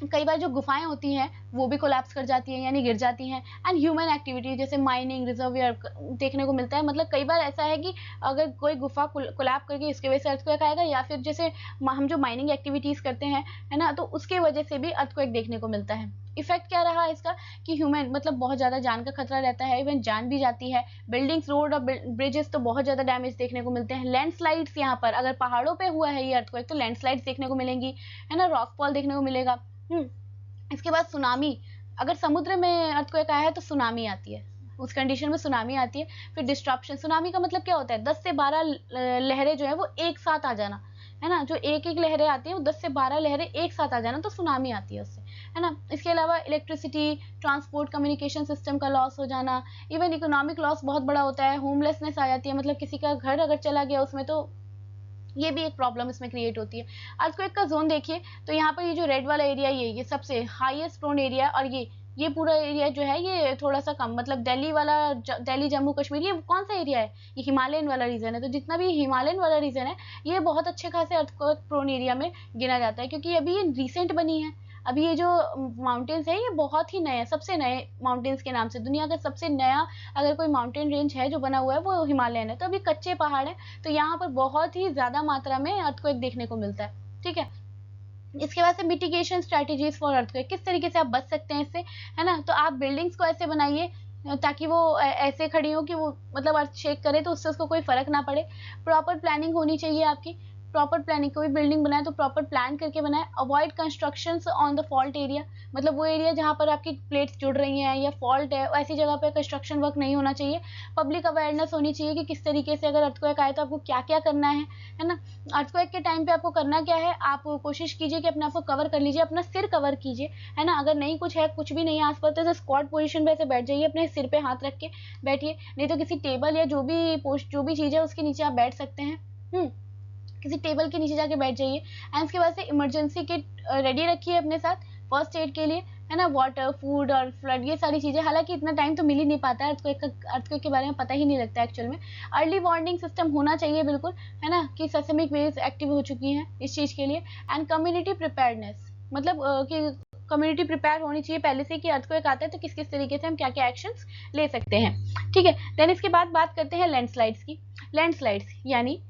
कई बार जो गुफाएं होती हैं वो भी कोलैप्स कर जाती हैं, यानी गिर जाती हैं। एंड ह्यूमन एक्टिविटी जैसे माइनिंग, रिजर्वियर देखने को मिलता है। मतलब कई बार ऐसा है कि अगर कोई गुफा कोलैप्स करके इसकी वजह से अर्थक्वेक आएगा, या फिर जैसे हम जो माइनिंग एक्टिविटीज करते हैं, है ना, तो उसके वजह से भी अर्थक्वेक देखने को मिलता है। इफेक्ट क्या रहा इसका कि ह्यूमन, मतलब बहुत ज्यादा जान का खतरा रहता है, इवन जान भी जाती है। बिल्डिंग्स, रोड और ब्रिजेस तो बहुत ज्यादा डैमेज देखने को मिलते हैं। लैंडस्लाइड्स, यहाँ पर अगर पहाड़ों पे हुआ है ये अर्थक्वेक तो लैंडस्लाइड्स देखने को मिलेंगी, है ना, रॉकफॉल देखने को मिलेगा। इसके बाद सुनामी, अगर समुद्र में अर्थक्वेक आया है तो सुनामी आती है, उस कंडीशन में सुनामी आती है। फिर डिस्ट्रप्शन, सुनामी का मतलब क्या होता है, 10 से 12 लहरें जो है वो एक साथ आ जाना, है ना, जो एक एक लहरें आती हैं वो 10 से 12 लहरें एक साथ आ जाना, तो सुनामी आती है उससे, है ना। इसके अलावा इलेक्ट्रिसिटी, ट्रांसपोर्ट, कम्युनिकेशन सिस्टम का लॉस हो जाना, इवन इकोनॉमिक लॉस बहुत बड़ा होता है। होमलेसनेस आ जाती है, मतलब किसी का घर अगर चला गया उसमें, तो ये भी एक प्रॉब्लम इसमें क्रिएट होती है। अर्थक्वेक का जोन देखिए, तो यहाँ पर ये जो रेड वाला एरिया, ये सबसे हाईएस्ट प्रोन एरिया, और ये पूरा एरिया जो है ये थोड़ा सा कम, मतलब दिल्ली वाला, दिल्ली, जम्मू कश्मीर, ये कौन सा एरिया है, ये हिमालयन वाला रीजन है। तो जितना भी हिमालयन वाला रीजन है ये बहुत अच्छे खासे अर्थक्वेक प्रोन एरिया में गिना जाता है, क्योंकि अभी ये रिसेंट बनी है। अभी ये जो माउंटेन्स है ये बहुत ही नए हैं, सबसे नए माउंटेन्स के नाम से दुनिया का सबसे नया अगर कोई माउंटेन रेंज है जो बना हुआ है वो हिमालयन है। तो अभी कच्चे पहाड़ है, तो यहाँ पर बहुत ही ज्यादा मात्रा में अर्थक्वेक देखने को मिलता है, ठीक है। इसके बाद से मिटिगेशन स्ट्रेटेजीज फॉर अर्थक्वेक, किस तरीके से आप बच सकते हैं इससे, है ना। तो आप बिल्डिंग्स को ऐसे बनाइए ताकि वो ऐसे खड़ी हो कि वो मतलब अर्थ शेक करे तो उससे उसको कोई फर्क ना पड़े। प्रॉपर प्लानिंग होनी चाहिए आपकी, प्रॉपर प्लानिंग, कोई बिल्डिंग बनाए तो प्रॉपर प्लान करके बनाए। Avoid construction on the fault area, मतलब वो एरिया जहाँ पर आपकी प्लेट्स जुड़ रही हैं या फॉल्ट है, ऐसी जगह पे कंस्ट्रक्शन वर्क नहीं होना चाहिए। पब्लिक अवेयरनेस होनी चाहिए कि किस तरीके से अगर अर्थक्वेक आए तो आपको क्या क्या करना है ना। अर्थक्वेक के टाइम पे आपको करना क्या है, आप कोशिश कीजिए कि अपने आप को कवर कर लीजिए, अपना सिर कवर कीजिए, है ना। अगर नहीं कुछ है, कुछ भी नहीं है आसपास, तो स्क्वाट पोजीशन पे ऐसे बैठ जाइए, अपने सिर पे हाथ रख के बैठिए, नहीं तो किसी टेबल या जो भी चीज है उसके नीचे आप बैठ सकते हैं। किसी टेबल के नीचे जाके बैठ जाइए। एंड उसके बाद से इमरजेंसी किट रेडी रखिए अपने साथ फर्स्ट एड के लिए, है ना। वाटर, फूड और फ्लड, ये सारी चीजें, हालांकि इतना टाइम तो मिल ही नहीं पाता है, अर्थक्वेक के बारे में पता ही नहीं लगता एक्चुअल में। अर्ली वार्निंग सिस्टम होना चाहिए बिल्कुल, है ना, कि सेस्मिक वेव्स एक्टिव हो चुकी हैं इस चीज के लिए। एंड कम्युनिटी प्रिपेयर्डनेस, मतलब कि कम्युनिटी प्रिपेयर होनी चाहिए पहले से कि अर्थक्वेक आता है तो किस किस तरीके से हम क्या क्या एक्शंस ले सकते हैं, ठीक है। देन इसके बाद बात करते हैं लैंडस्लाइड्स की। लैंडस्लाइड्स यानी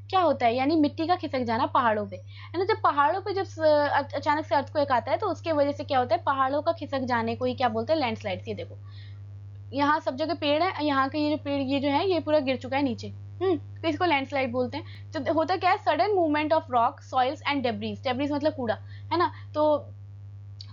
क्या होता है, यानी मिट्टी का खिसक जाना पहाड़ों पे, है ना। जब पहाड़ों पे जब अचानक से अर्थक्वेक आता है तो उसके वजह से क्या होता है, पहाड़ों का खिसक जाने को ही क्या बोलते हैं, लैंडस्लाइड्स। ये देखो यहाँ सब जगह पेड़ है, यहाँ के ये जो पेड़ ये जो है ये पूरा गिर चुका है नीचे, तो इसको लैंडस्लाइड बोलते हैं। तो होता क्या है, sudden movement of rock, soils and debris, debris मतलब कूड़ा, है ना। तो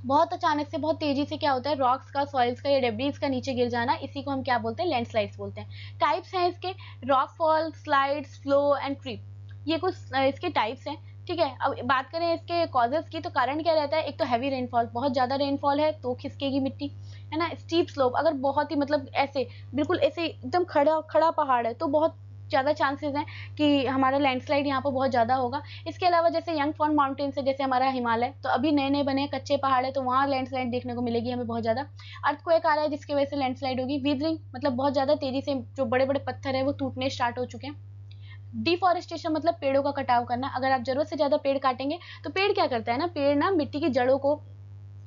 बहुत अचानक से, बहुत तेजी से क्या होता है, रॉक्स का, सॉइल्स का या डेब्रीज का नीचे गिर जाना, इसी को हम क्या बोलते हैं, लैंडस्लाइड्स बोलते हैं। टाइप्स हैं इसके, rock fall, slides, flow and creep, ये कुछ इसके टाइप्स हैं, ठीक है। अब बात करें इसके कॉजेस की, तो कारण क्या रहता है, एक तो हैवी रेनफॉल, बहुत ज्यादा रेनफॉल है तो खिसकेगी मिट्टी, है ना। स्टीप स्लोप, अगर बहुत ही मतलब ऐसे बिल्कुल ऐसे एकदम खड़ा खड़ा पहाड़ है तो बहुत ज्यादा चांसेस हैं कि हमारा लैंडस्लाइड यहाँ पर बहुत ज्यादा होगा। इसके अलावा जैसे यंग फॉर्न माउंटेन्स है, जैसे हमारा हिमालय, तो अभी नए नए बने कच्चे पहाड़ है तो वहाँ लैंडस्लाइड देखने को मिलेगी हमें बहुत ज्यादा। अर्थक्वेक आ रहा है जिसकी वजह से लैंडस्लाइड होगी। वीदरिंग मतलब बहुत ज्यादा तेजी से जो बड़े बड़े पत्थर है वो टूटने स्टार्ट हो चुके हैं। डिफॉरेस्टेशन मतलब पेड़ों का कटाव करना, अगर आप जरूरत से ज्यादा पेड़ काटेंगे तो पेड़ क्या करता है ना, पेड़ ना मिट्टी की जड़ों को,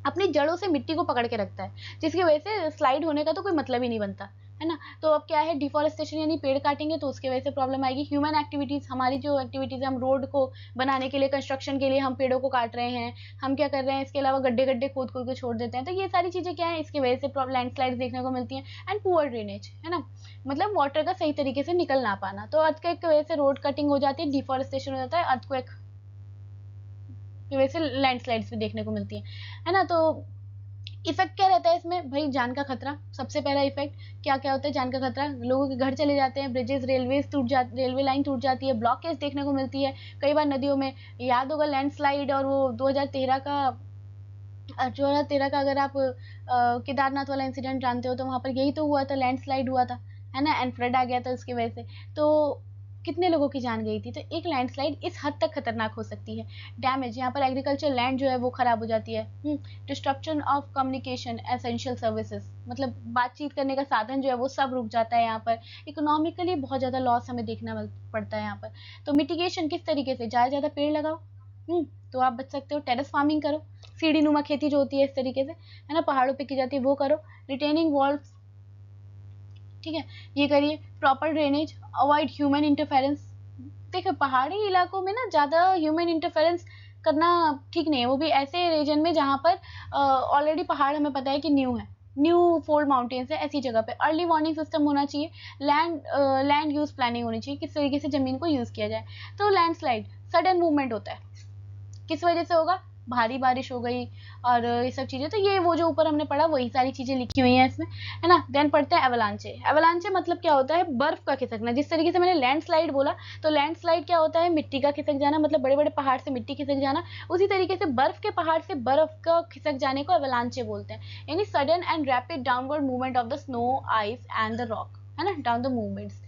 अपनी जड़ों से मिट्टी को पकड़ के रखता है, जिसकी वजह से स्लाइड होने का तो कोई मतलब ही नहीं बनता, है ना। तो अब क्या है, डिफॉरेस्टेशन यानी पेड़ काटेंगे तो उसकी वजह से प्रॉब्लम आएगी। ह्यूमन एक्टिविटीज़, हमारी जो एक्टिविटीज़ है, हम रोड को बनाने के लिए, कंस्ट्रक्शन के लिए हम पेड़ों को काट रहे हैं, हम क्या कर रहे हैं, इसके अलावा गड्ढे गड्ढे खोद खोद के छोड़ देते हैं, तो ये सारी चीज़ें क्या है, इसकी वजह से लैंडस्लाइड्स देखने को मिलती हैं। एंड पुअर ड्रेनेज, है ना, मतलब वाटर का सही तरीके से निकल ना पाना। तो अर्थक्वेक की वजह से रोड कटिंग हो जाती है, डिफॉरेस्टेशन हो जाता है, अर्थक्वेक की वजह से लैंडस्लाइड्स भी देखने को मिलती है ना। तो इफेक्ट क्या रहता है इसमें भाई, जान का खतरा। सबसे पहला इफेक्ट क्या क्या होता है, जान का खतरा, लोगों के घर चले जाते हैं, ब्रिजेस, रेलवे लाइन टूट जाती है, ब्लॉकेज देखने को मिलती है कई बार नदियों में। याद होगा लैंडस्लाइड, और वो 2013 का, अगर आप केदारनाथ वाला इंसिडेंट जानते हो, तो वहाँ पर यही तो हुआ था, लैंडस्लाइड हुआ था, है ना, एंड फ्लड आ गया था उसकी वजह से। तो कितने लोगों की जान गई थी। तो एक लैंडस्लाइड इस हद तक खतरनाक हो सकती है। डैमेज, यहाँ पर एग्रीकल्चर लैंड जो है वो खराब हो जाती है। Destruction of communication essential services, मतलब बातचीत करने का साधन जो है वो सब रुक जाता है यहाँ पर। इकोनॉमिकली बहुत ज़्यादा लॉस हमें देखना पड़ता है यहाँ पर। तो मिटिगेशन किस तरीके से, ज़्यादा पेड़ लगाओ, तो आप बच सकते हो। टेरेस फार्मिंग करो, सीढ़ी नुमा खेती जो होती है इस तरीके से, है ना, पहाड़ों पे की जाती है, वो करो। रिटेनिंग वॉल्स, ठीक है, ये करिए। Proper drainage, avoid human interference. देखिए पहाड़ी इलाकों में ना ज़्यादा ह्यूमन इंटरफेरेंस करना ठीक नहीं है, वो भी ऐसे रीजन में जहाँ पर ऑलरेडी पहाड़ हमें पता है कि न्यू फोल्ड माउंटेन्स है, ऐसी जगह पे अर्ली वार्निंग सिस्टम होना चाहिए। लैंड यूज प्लानिंग होनी चाहिए, किस तरीके से ज़मीन को यूज़ किया जाए। तो लैंडस्लाइड सडन मूवमेंट होता है, किस वजह से होगा, भारी बारिश हो गई और ये सब चीज़ें। तो ये वो जो ऊपर हमने पढ़ा वही सारी चीज़ें लिखी हुई हैं इसमें, है ना। देन पढ़ते हैं एवलांचे। एवलांचे मतलब क्या होता है, बर्फ का खिसकना। जिस तरीके से मैंने लैंडस्लाइड बोला, तो लैंडस्लाइड क्या होता है, मिट्टी का खिसक जाना, मतलब बड़े बड़े पहाड़ से मिट्टी खिसक जाना। उसी तरीके से बर्फ के पहाड़ से बर्फ का खिसक जाने को एवलांचे बोलते हैं, यानी sudden and rapid downward movement of the snow, ice and the rock, है ना, down the movements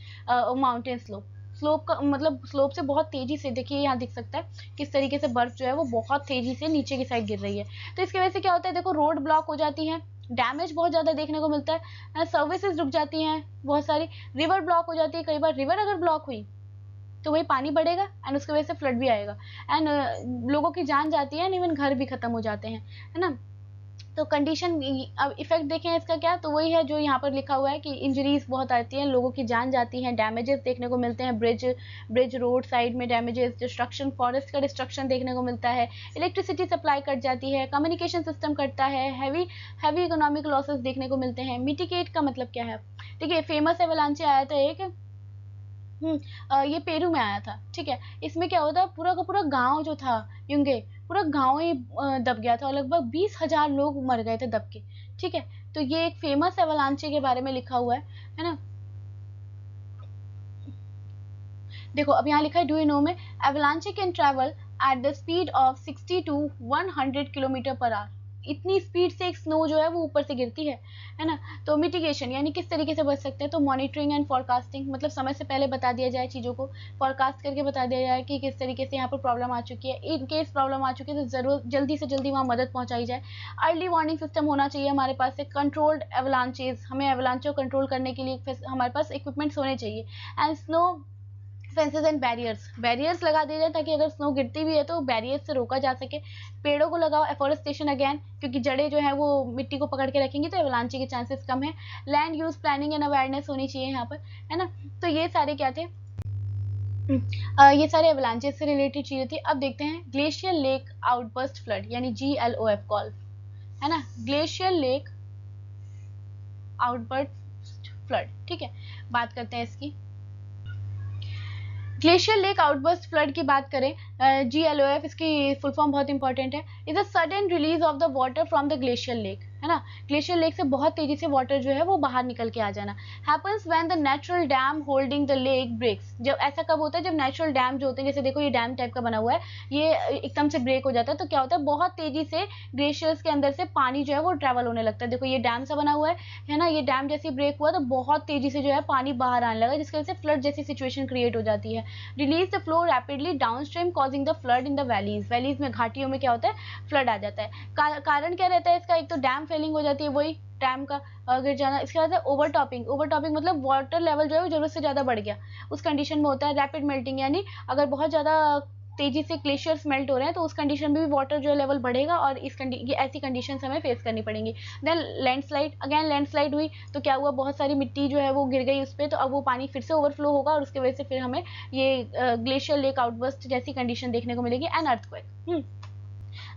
mountain slope. Slope का मतलब स्लोप से बहुत तेजी से, देखिए यहाँ दिख सकता है किस तरीके से बर्फ जो है वो बहुत तेजी से नीचे की साइड गिर रही है। तो इसकी वजह से क्या होता है, देखो रोड ब्लॉक हो जाती है, डैमेज बहुत ज़्यादा देखने को मिलता है, सर्विसेज रुक जाती हैं बहुत सारी, रिवर ब्लॉक हो जाती है। कई बार रिवर अगर ब्लॉक हुई तो वही पानी बढ़ेगा एंड उसकी वजह से फ्लड भी आएगा, एंड लोगों की जान जाती है, एंड इवन घर भी खत्म हो जाते हैं, है ना। तो कंडीशन, अब इफेक्ट देखें इसका क्या, तो वही है जो यहाँ पर लिखा हुआ है कि इंजरीज बहुत आती हैं, लोगों की जान जाती है, डैमेजेस देखने को मिलते हैं, ब्रिज रोड साइड में डैमेजेस, डिस्ट्रक्शन, फॉरेस्ट का डिस्ट्रक्शन देखने को मिलता है, इलेक्ट्रिसिटी सप्लाई कट जाती है, कम्युनिकेशन सिस्टम कटता है, हैवी इकोनॉमिक लॉसेस देखने को मिलते हैं। मिटिगेट का मतलब क्या है, देखिए फेमस एवलांचे आया था एक, ये पेरू में आया था, ठीक है। इसमें क्या होता है, पूरा का पूरा गांव जो था युंगे, पूरा गांव ही दब गया था और लगभग 20,000 लोग मर गए थे दब के, ठीक है। तो ये एक फेमस एवलांचे के बारे में लिखा हुआ है ना। देखो अब यहाँ लिखा है, डू यू नो में, एवलांचे can travel at the speed of 60 to 100 kilometre per hour. इतनी स्पीड से एक स्नो जो है वो ऊपर से गिरती है ना। तो मिटिगेशन यानी किस तरीके से बच सकते हैं, तो मॉनिटरिंग एंड फॉरकास्टिंग, मतलब समय से पहले बता दिया जाए चीज़ों को, फॉरकास्ट करके बता दिया जाए कि किस तरीके से यहाँ पर प्रॉब्लम आ चुकी है, इन केस प्रॉब्लम आ चुकी है तो जरूर जल्दी से जल्दी वहाँ मदद पहुँचाई जाए। अर्ली वार्निंग सिस्टम होना चाहिए हमारे पास से, कंट्रोल्ड एवलांचेज, हमें एवलांचो कंट्रोल करने के लिए हमारे पास इक्विपमेंट्स होने चाहिए। And snow fences and barriers लगा दिए जाए ताकि अगर स्नो गिरती भी है तो बैरियर्स से रोका जा सके। पेड़ों को लगाओ, एफोरेस्टेशन अगेन, क्योंकि जड़ें जो है वो मिट्टी को पकड़ के रखेंगी तो एवलांचे के चांसेस कम है। Land use planning and awareness होनी चाहिए यहाँ पर, है ना। तो ये सारे क्या थे, ये सारे एवलांचेस से रिलेटेड चीजें थी। अब देखते हैं ग्लेशियल लेक आउटबर्स्ट फ्लड, यानी GLOF कॉल, है ना, ग्लेशियल लेक आउटबर्स्ट फ्लड, ठीक है। बात करते हैं इसकी। ग्लेशियर लेक आउटबर्स्ट फ्लड की बात करें, GLOF, इसकी फुल फॉर्म बहुत इंपॉर्टेंट है, is a sudden release of the water from the glacier lake, है ना। ग्लेशियर लेक से बहुत तेजी से वाटर जो है वो बाहर निकल के आ जाना। Happens when the natural dam holding the lake breaks, जब ऐसा कब होता है, जब नेचुरल डैम जो होते हैं, जैसे देखो ये डैम टाइप का बना हुआ है, ये एकदम से ब्रेक हो जाता है, तो क्या होता है, बहुत तेजी से ग्लेशियर्स के अंदर से पानी जो है वो ट्रेवल होने लगता है। देखो ये डैम सा बना हुआ है ना, ये डैम जैसे ब्रेक हुआ तो बहुत तेजी से जो है पानी बाहर आने लगा, जिसकी वजह से फ्लड जैसी सिचुएशन क्रिएट हो जाती है। Release the flow rapidly downstream causing the flood in the valleys में, घाटियों में क्या होता है, फ्लड आ जाता है। कारण क्या रहता है इसका, एक तो डैम फेलिंग हो जाती है, वही डैम का गिर जाना। इसके बाद ओवरटॉपिंग मतलब वाटर लेवल जो है वो जरूरत से ज्यादा बढ़ गया, उस कंडीशन में होता है। रैपिड मेल्टिंग, यानी अगर बहुत ज्यादा तेजी से ग्लेशियर्स मेल्ट हो रहे हैं, तो उस कंडीशन में भी वाटर जो है लेवल बढ़ेगा और ये ऐसी कंडीशन हमें फेस करनी पड़ेंगी। देन लैंडस्लाइड, अगेन लैंडस्लाइड हुई तो क्या हुआ, बहुत सारी मिट्टी जो है वो गिर गई उस पर, तो अब वो पानी फिर से ओवरफ्लो होगा और उसकी वजह से फिर हमें ये ग्लेशियर लेक आउटबर्स्ट जैसी कंडीशन देखने को मिलेगी एंड अर्थक्वेक।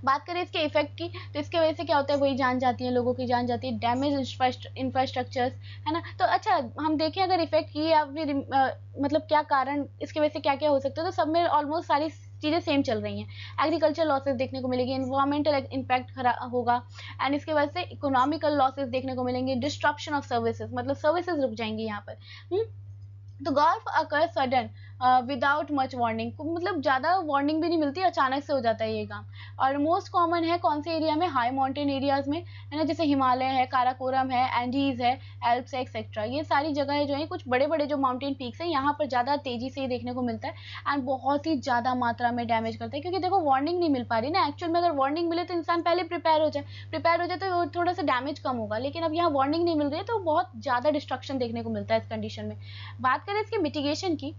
बात करें इसके इफेक्ट की, तो इसके वजह से क्या होता है, वही जान जाती है, लोगों की जान जाती है, डैमेज इंफ्रास्ट्रक्चर्स, है ना। तो अच्छा हम देखें अगर इफेक्ट की या फिर मतलब क्या कारण, इसके वजह से क्या क्या हो सकता है, तो सब में ऑलमोस्ट सारी चीज़ें सेम चल रही हैं। एग्रीकल्चर लॉसेस देखने को मिलेगी, इन्वायरमेंटल इम्पैक्ट होगा एंड इसके वजह से इकोनॉमिकल लॉसेस देखने को मिलेंगे, डिस्ट्रप्शन ऑफ सर्विसेज, मतलब सर्विसेज रुक जाएंगी यहाँ पर। तो गल्फ अकर सडन विदाउट मच वार्निंग, मतलब ज़्यादा वार्निंग भी नहीं मिलती, अचानक से हो जाता है ये काम। और मोस्ट कॉमन है कौन से एरिया में, हाई माउंटेन एरियाज में, है ना, जैसे हिमालय है, काराकोरम है, एंडीज है, एल्प्स है, एक्सेट्रा। ये सारी जगह जो है, कुछ बड़े बड़े जो माउंटेन पीक्स हैं, यहाँ पर ज़्यादा तेजी से ये देखने को मिलता है एंड बहुत ही ज़्यादा मात्रा में डैमेज करता है, क्योंकि देखो वार्निंग नहीं मिल पा रही ना। एक्चुअल में अगर वार्निंग मिले तो इंसान पहले प्रिपेयर हो जाए तो थोड़ा सा डैमेज कम होगा, लेकिन अब यहाँ वार्निंग नहीं मिल रही है तो बहुत ज़्यादा डिस्ट्रक्शन देखने को मिलता है इस कंडीशन में। बात करें इसके मिटिगेशन की,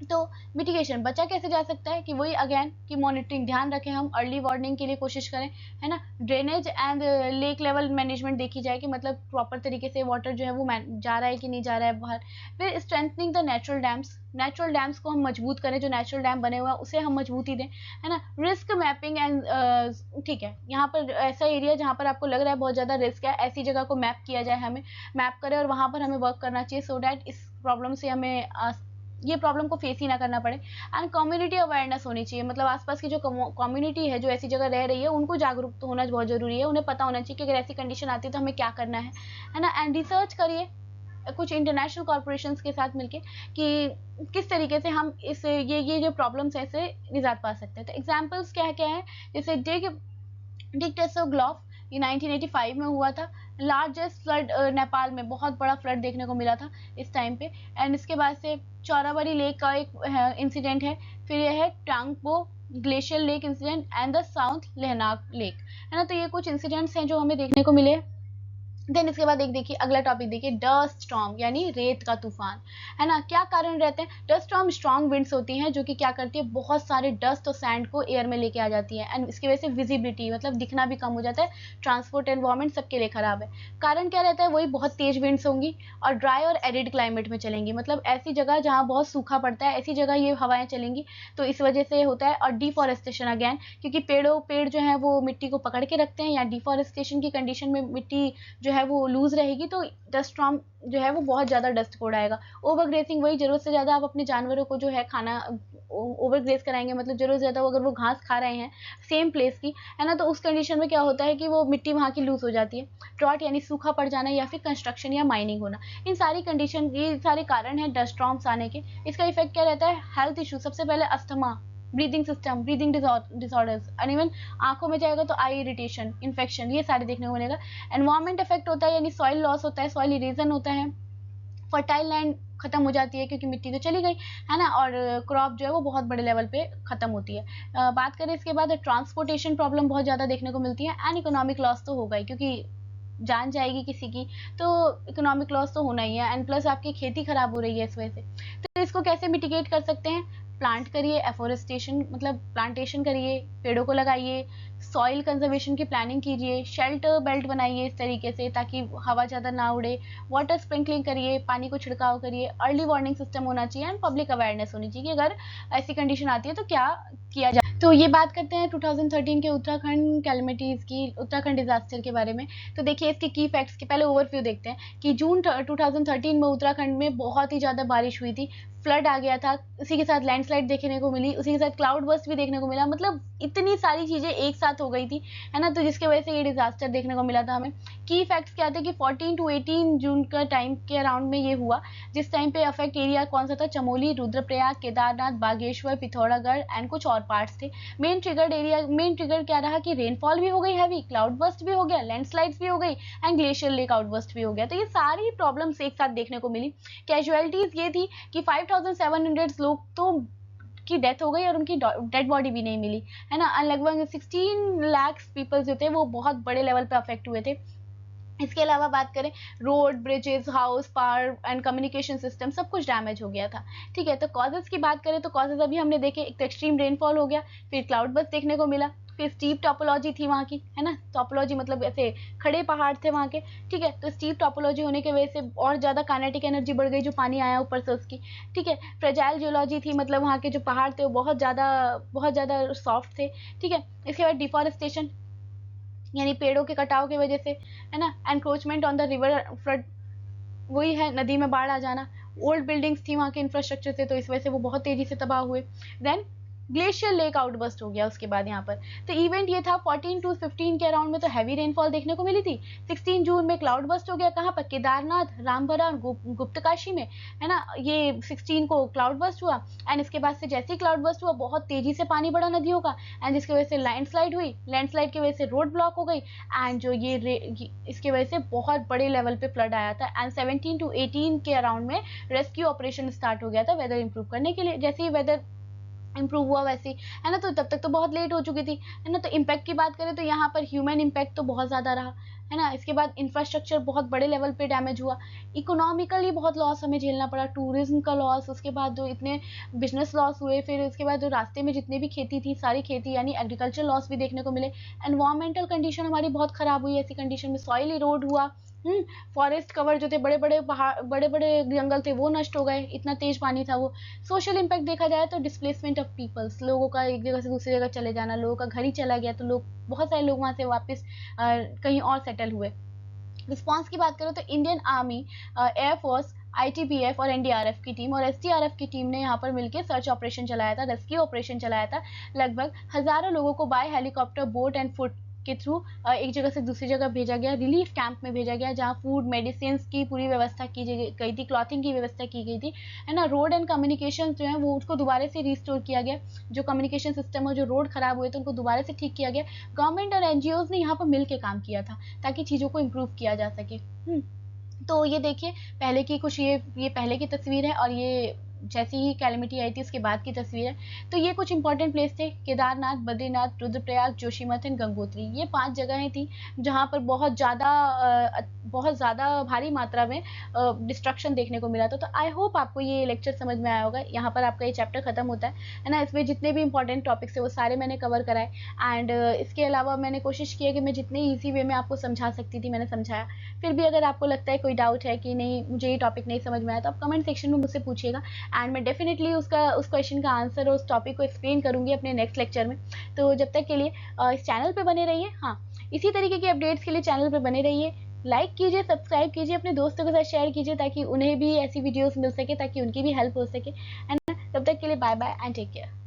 तो मिटिगेशन बचा कैसे जा सकता है, कि वही अगेन कि मॉनिटरिंग ध्यान रखें, हम अर्ली वार्निंग के लिए कोशिश करें, है ना। Drainage and lake level management देखी जाए कि मतलब प्रॉपर तरीके से वाटर जो है वो जा रहा है कि नहीं जा रहा है बाहर। फिर स्ट्रेंथनिंग द नेचुरल डैम्स को हम मजबूत करें, जो नेचुरल डैम बने हुए हैं उसे हम मजबूती दें, है ना। रिस्क मैपिंग एंड ठीक है, यहाँ पर ऐसा एरिया जहाँ पर आपको लग रहा है बहुत ज़्यादा रिस्क है, ऐसी जगह को मैप किया जाए, हमें मैप करें और वहाँ पर हमें वर्क करना चाहिए, सो डैट इस प्रॉब्लम से हमें ये प्रॉब्लम को फेस ही ना करना पड़े। एंड कम्युनिटी अवेयरनेस होनी चाहिए, मतलब आसपास की जो कम्युनिटी है जो ऐसी जगह रह रही है, उनको जागरूक तो होना बहुत जरूरी है, उन्हें पता होना चाहिए कि अगर ऐसी कंडीशन आती है तो हमें क्या करना है ना। एंड रिसर्च करिए कुछ इंटरनेशनल कॉर्पोरेशंस के साथ मिलके कि किस तरीके से हम इस ये जो प्रॉब्लम्स है इससे निजात पा सकते हैं। तो एग्जांपल्स क्या क्या है, जैसे डिग टेसोग्लॉफ ये 1985 में हुआ था, लार्जेस्ट फ्लड नेपाल में, बहुत बड़ा फ्लड देखने को मिला था इस टाइम पे। एंड इसके बाद से चौराबाड़ी लेक का एक इंसिडेंट है, फिर यह है टांगपो glacier lake incident and the south Lhonak lake, है ना। तो ये कुछ इंसिडेंट्स हैं जो हमें देखने को मिले। देन इसके बाद एक देखिए अगला टॉपिक देखिए, डस्ट स्टॉर्म यानी रेत का तूफान, है ना। क्या कारण रहते हैं, डस्ट स्टॉर्म स्ट्रॉन्ग विंड्स होती हैं जो कि क्या करती है, बहुत सारे डस्ट और सैंड को एयर में लेके आ जाती है एंड इसकी वजह से विजिबिलिटी मतलब दिखना भी कम हो जाता है, ट्रांसपोर्ट एनवायरमेंट सबके लिए खराब है। कारण क्या रहता है, वही बहुत तेज विंड्स होंगी और ड्राई और एरिड क्लाइमेट में चलेंगी, मतलब ऐसी जगह जहाँ बहुत सूखा पड़ता है ऐसी जगह ये हवाएं चलेंगी, तो इस वजह से होता है। और डिफॉरेस्टेशन अगेन, क्योंकि पेड़ जो है वो मिट्टी को पकड़ के रखते हैं, या डिफॉरेस्टेशन की कंडीशन में मिट्टी जो है वो लूज रहेगी तो डस्ट स्टॉर्म जो है वो बहुत ज़्यादा डस्ट को उड़ाएगा। ओवरग्रेसिंग, वही ज़रूरत से ज़्यादा आप अपने जानवरों को जो है खाना ओवरग्रेस कराएंगे, मतलब ज़रूरत से ज़्यादा अगर वो घास खा रहे हैं सेम प्लेस की, है ना, तो उस कंडीशन में क्या होता है कि वो मिट्टी वहाँ की लूज हो जाती है। ड्रॉट यानी सूखा पड़ जाना या फिर कंस्ट्रक्शन या माइनिंग होना, इन सारी कंडीशन, ये सारे कारण हैं डस्ट स्टॉर्म्स आने के। इसका इफेक्ट क्या रहता है, हेल्थ इशू, सबसे पहले asthma, breathing system, breathing disorders, and even आंखों में जाएगा तो आई इरिटेशन, इन्फेक्शन, ये सारे देखने को मिलेगा। एनवायरमेंट इफेक्ट होता है, यानी सॉइल लॉस होता है, सॉइल इरेजन होता है, फर्टाइल लैंड खत्म हो जाती है क्योंकि मिट्टी तो चली गई, है ना, और क्रॉप जो है वो बहुत बड़े लेवल पे खत्म होती है। बात करें इसके बाद ट्रांसपोर्टेशन प्रॉब्लम बहुत ज़्यादा देखने को मिलती है एंड इकोनॉमिक लॉस तो होगा ही, क्योंकि जान जाएगी किसी की तो इकोनॉमिक लॉस तो होना ही है एंड प्लस आपकी खेती खराब हो रही है इस वजह से। तो इसको कैसे मिटिगेट कर सकते हैं, प्लांट करिए, एफोरेस्टेशन मतलब प्लांटेशन करिए, पेड़ों को लगाइए, सॉइल कंजर्वेशन की प्लानिंग कीजिए, शेल्टर बेल्ट बनाइए इस तरीके से ताकि हवा ज़्यादा ना उड़े, वाटर स्प्रिंकलिंग करिए, पानी को छिड़काव करिए, अर्ली वार्निंग सिस्टम होना चाहिए एंड पब्लिक अवेयरनेस होनी चाहिए कि अगर ऐसी कंडीशन आती है तो क्या किया जाए। तो ये बात करते हैं 2013 के उत्तराखंड कैलमिटीज़ की, उत्तराखंड डिजास्टर के बारे में। तो देखिए इसके की फैक्ट्स के पहले ओवरव्यू देखते हैं कि जून 2013 में उत्तराखंड में बहुत ही ज़्यादा बारिश हुई थी, फ्लड आ गया था, उसी के साथ लैंडस्लाइड देखने को मिली, उसी के साथ क्लाउड बर्स्ट भी देखने को मिला, मतलब इतनी सारी चीज़ें एक साथ हो गई थी, है ना, तो जिसकी वजह से ये डिजास्टर देखने को मिला था हमें। की फैक्ट्स क्या थे कि 14 to 18 जून का टाइम के अराउंड में ये हुआ, जिस टाइम पे अफेक्ट एरिया कौन सा था, चमोली, रुद्रप्रयाग, केदारनाथ, बागेश्वर, पिथौरागढ़ एंड कुछ और पार्ट्स थे। मेन ट्रिगर क्या रहा कि रेनफॉल भी हो गई हैवी, क्लाउड बर्स्ट भी हो गया, लैंडस्लाइड्स भी हो गई एंड ग्लेशियर लेक आउटबर्स्ट भी हो गया, तो ये सारी प्रॉब्लम्स एक साथ देखने को मिली। कैजुअलिटीज ये थी कि 5700 लोग तो की डेथ हो गई और उनकी डेड बॉडी भी नहीं मिली, है ना, लगभग 16 लाख पीपल जो थे वो बहुत बड़े लेवल पे अफेक्ट हुए थे। इसके अलावा बात करें, road, bridges, house, power and communication system सब कुछ डैमेज हो गया था। ठीक है, तो कॉजेज़ की बात करें तो कॉजेज़ अभी हमने देखे, एक तो एक्सट्रीम रेनफॉल हो गया, फिर क्लाउड बर्स्ट देखने को मिला, फिर स्टीप टोपोलॉजी थी वहाँ की, है ना? टोपोलॉजी मतलब ऐसे खड़े पहाड़ थे वहाँ के, ठीक है? तो स्टीप टोपोलॉजी होने की वजह से और ज़्यादा काइनेटिक एनर्जी बढ़ गई, जो पानी आया ऊपर से उसकी, ठीक है? फ्रेजाइल जियोलॉजी थी, मतलब वहाँ के जो पहाड़ थे वो बहुत ज़्यादा सॉफ्ट थे, ठीक है? इसके बाद डिफॉरेस्टेशन, यानी पेड़ों के कटाव की वजह से, है ना? Encroachment on the river front, वही है नदी में बाढ़ आ जाना। ओल्ड बिल्डिंग्स थी वहाँ के इंफ्रास्ट्रक्चर से, तो इस वजह से वो बहुत तेजी से तबाह हुए। देन ग्लेशियर लेक आउटबर्स्ट हो गया उसके बाद यहाँ पर। तो इवेंट ये था 14 टू 15 के अराउंड में, तो हैवी रेनफॉल देखने को मिली थी। 16 जून में क्लाउड बस्ट हो गया, कहाँ पर? केदारनाथ, रामबरा और गुप्तकाशी में, है ना? ये 16 को क्लाउड बस्ट हुआ, एंड इसके बाद से जैसे ही क्लाउड बस्ट हुआ बहुत तेजी से पानी बढ़ा नदियों का, एंड जिसकी वजह से लैंडस्लाइड हुई, लैंडस्लाइड की वजह से रोड ब्लॉक हो गई, एंड जो इसके वजह से बहुत बड़े लेवल पे फ्लड आया था। एंड 17 टू 18 के अराउंड में रेस्क्यू ऑपरेशन स्टार्ट हो गया था वेदर इंप्रूव करने के लिए। जैसे ही वेदर इम्प्रूव हुआ वैसे ही, है ना? तो तब तक तो बहुत लेट हो चुकी थी, है ना? तो इम्पैक्ट की बात करें तो यहाँ पर ह्यूमन इम्पैक्ट तो बहुत ज़्यादा रहा, है ना? इसके बाद इंफ्रास्ट्रक्चर बहुत बड़े लेवल पे डैमेज हुआ, इकोनॉमिकली बहुत लॉस हमें झेलना पड़ा, टूरिज्म का लॉस, उसके बाद जो इतने बिजनेस लॉस हुए, फिर उसके बाद जो रास्ते में जितनी भी खेती थी सारी खेती यानी एग्रीकल्चर लॉस भी देखने को मिले। एनवायरमेंटल कंडीशन हमारी बहुत ख़राब हुई, ऐसी कंडीशन में सॉइल इरोड हुआ, फॉरेस्ट कवर जो थे, बड़े बड़े पहाड़, बड़े बड़े जंगल थे वो नष्ट हो गए, इतना तेज पानी था वो। सोशल इम्पैक्ट देखा जाए तो डिस्प्लेसमेंट ऑफ पीपल्स, लोगों का एक जगह से दूसरी जगह चले जाना, लोगों का घर ही चला गया, तो लोग, बहुत सारे लोग वहाँ से वापस कहीं और सेटल हुए। रिस्पांस की बात करें तो इंडियन आर्मी, एयरफोर्स, आईटीबीएफ और एनडीआरएफ की टीम और एसडीआरएफ की टीम ने यहाँ पर मिलकर सर्च ऑपरेशन चलाया था, रेस्क्यू ऑपरेशन चलाया था। लगभग हजारों लोगों को by helicopter, boat and foot के थ्रू एक जगह से दूसरी जगह भेजा गया, रिलीफ कैंप में भेजा गया, जहाँ फूड, मेडिसिन की पूरी व्यवस्था की गई थी, क्लॉथिंग की व्यवस्था की गई थी, है ना? रोड एंड कम्युनिकेशन जो है वो उसको दोबारा से रिस्टोर किया गया, जो कम्युनिकेशन सिस्टम और जो रोड खराब हुए थे उनको दोबारा से ठीक किया गया। गवर्नमेंट और एनजीओज ने यहाँ पर मिल के काम किया था ताकि चीज़ों को इम्प्रूव किया जा सके। तो ये देखिए, पहले की कुछ ये पहले की तस्वीर है, और ये जैसी ही कैलेमिटी आई थी उसके बाद की तस्वीर है। तो ये कुछ इंपॉर्टेंट प्लेस थे, केदारनाथ, बद्रीनाथ, रुद्रप्रयाग, जोशीमठ एंड गंगोत्री, ये 5 जगहें थी जहाँ पर बहुत ज़्यादा भारी मात्रा में डिस्ट्रक्शन देखने को मिला था। तो आई होप आपको ये लेक्चर समझ में आया होगा। यहाँ पर आपका ये चैप्टर खत्म होता है ना? इसमें जितने भी इंपॉर्टेंट टॉपिक्स है वो सारे मैंने कवर कराए, एंड इसके अलावा मैंने कोशिश की है कि मैं जितने ईजी वे में आपको समझा सकती थी मैंने समझाया। फिर भी अगर आपको लगता है कोई डाउट है कि नहीं मुझे ये टॉपिक नहीं समझ में आया, तो आप कमेंट सेक्शन में मुझसे पूछिएगा, एंड मैं डेफिनेटली उस क्वेश्चन का आंसर और उस टॉपिक को एक्सप्लेन करूंगी अपने नेक्स्ट लेक्चर में। तो जब तक के लिए इस चैनल पे बने रहिए। हाँ, इसी तरीके की अपडेट्स के लिए चैनल पे बने रहिए, लाइक कीजिए, सब्सक्राइब कीजिए, अपने दोस्तों के साथ शेयर कीजिए ताकि उन्हें भी ऐसी वीडियोस मिल सके, ताकि उनकी भी हेल्प हो सके, है ना? तब तक के लिए bye bye and take care.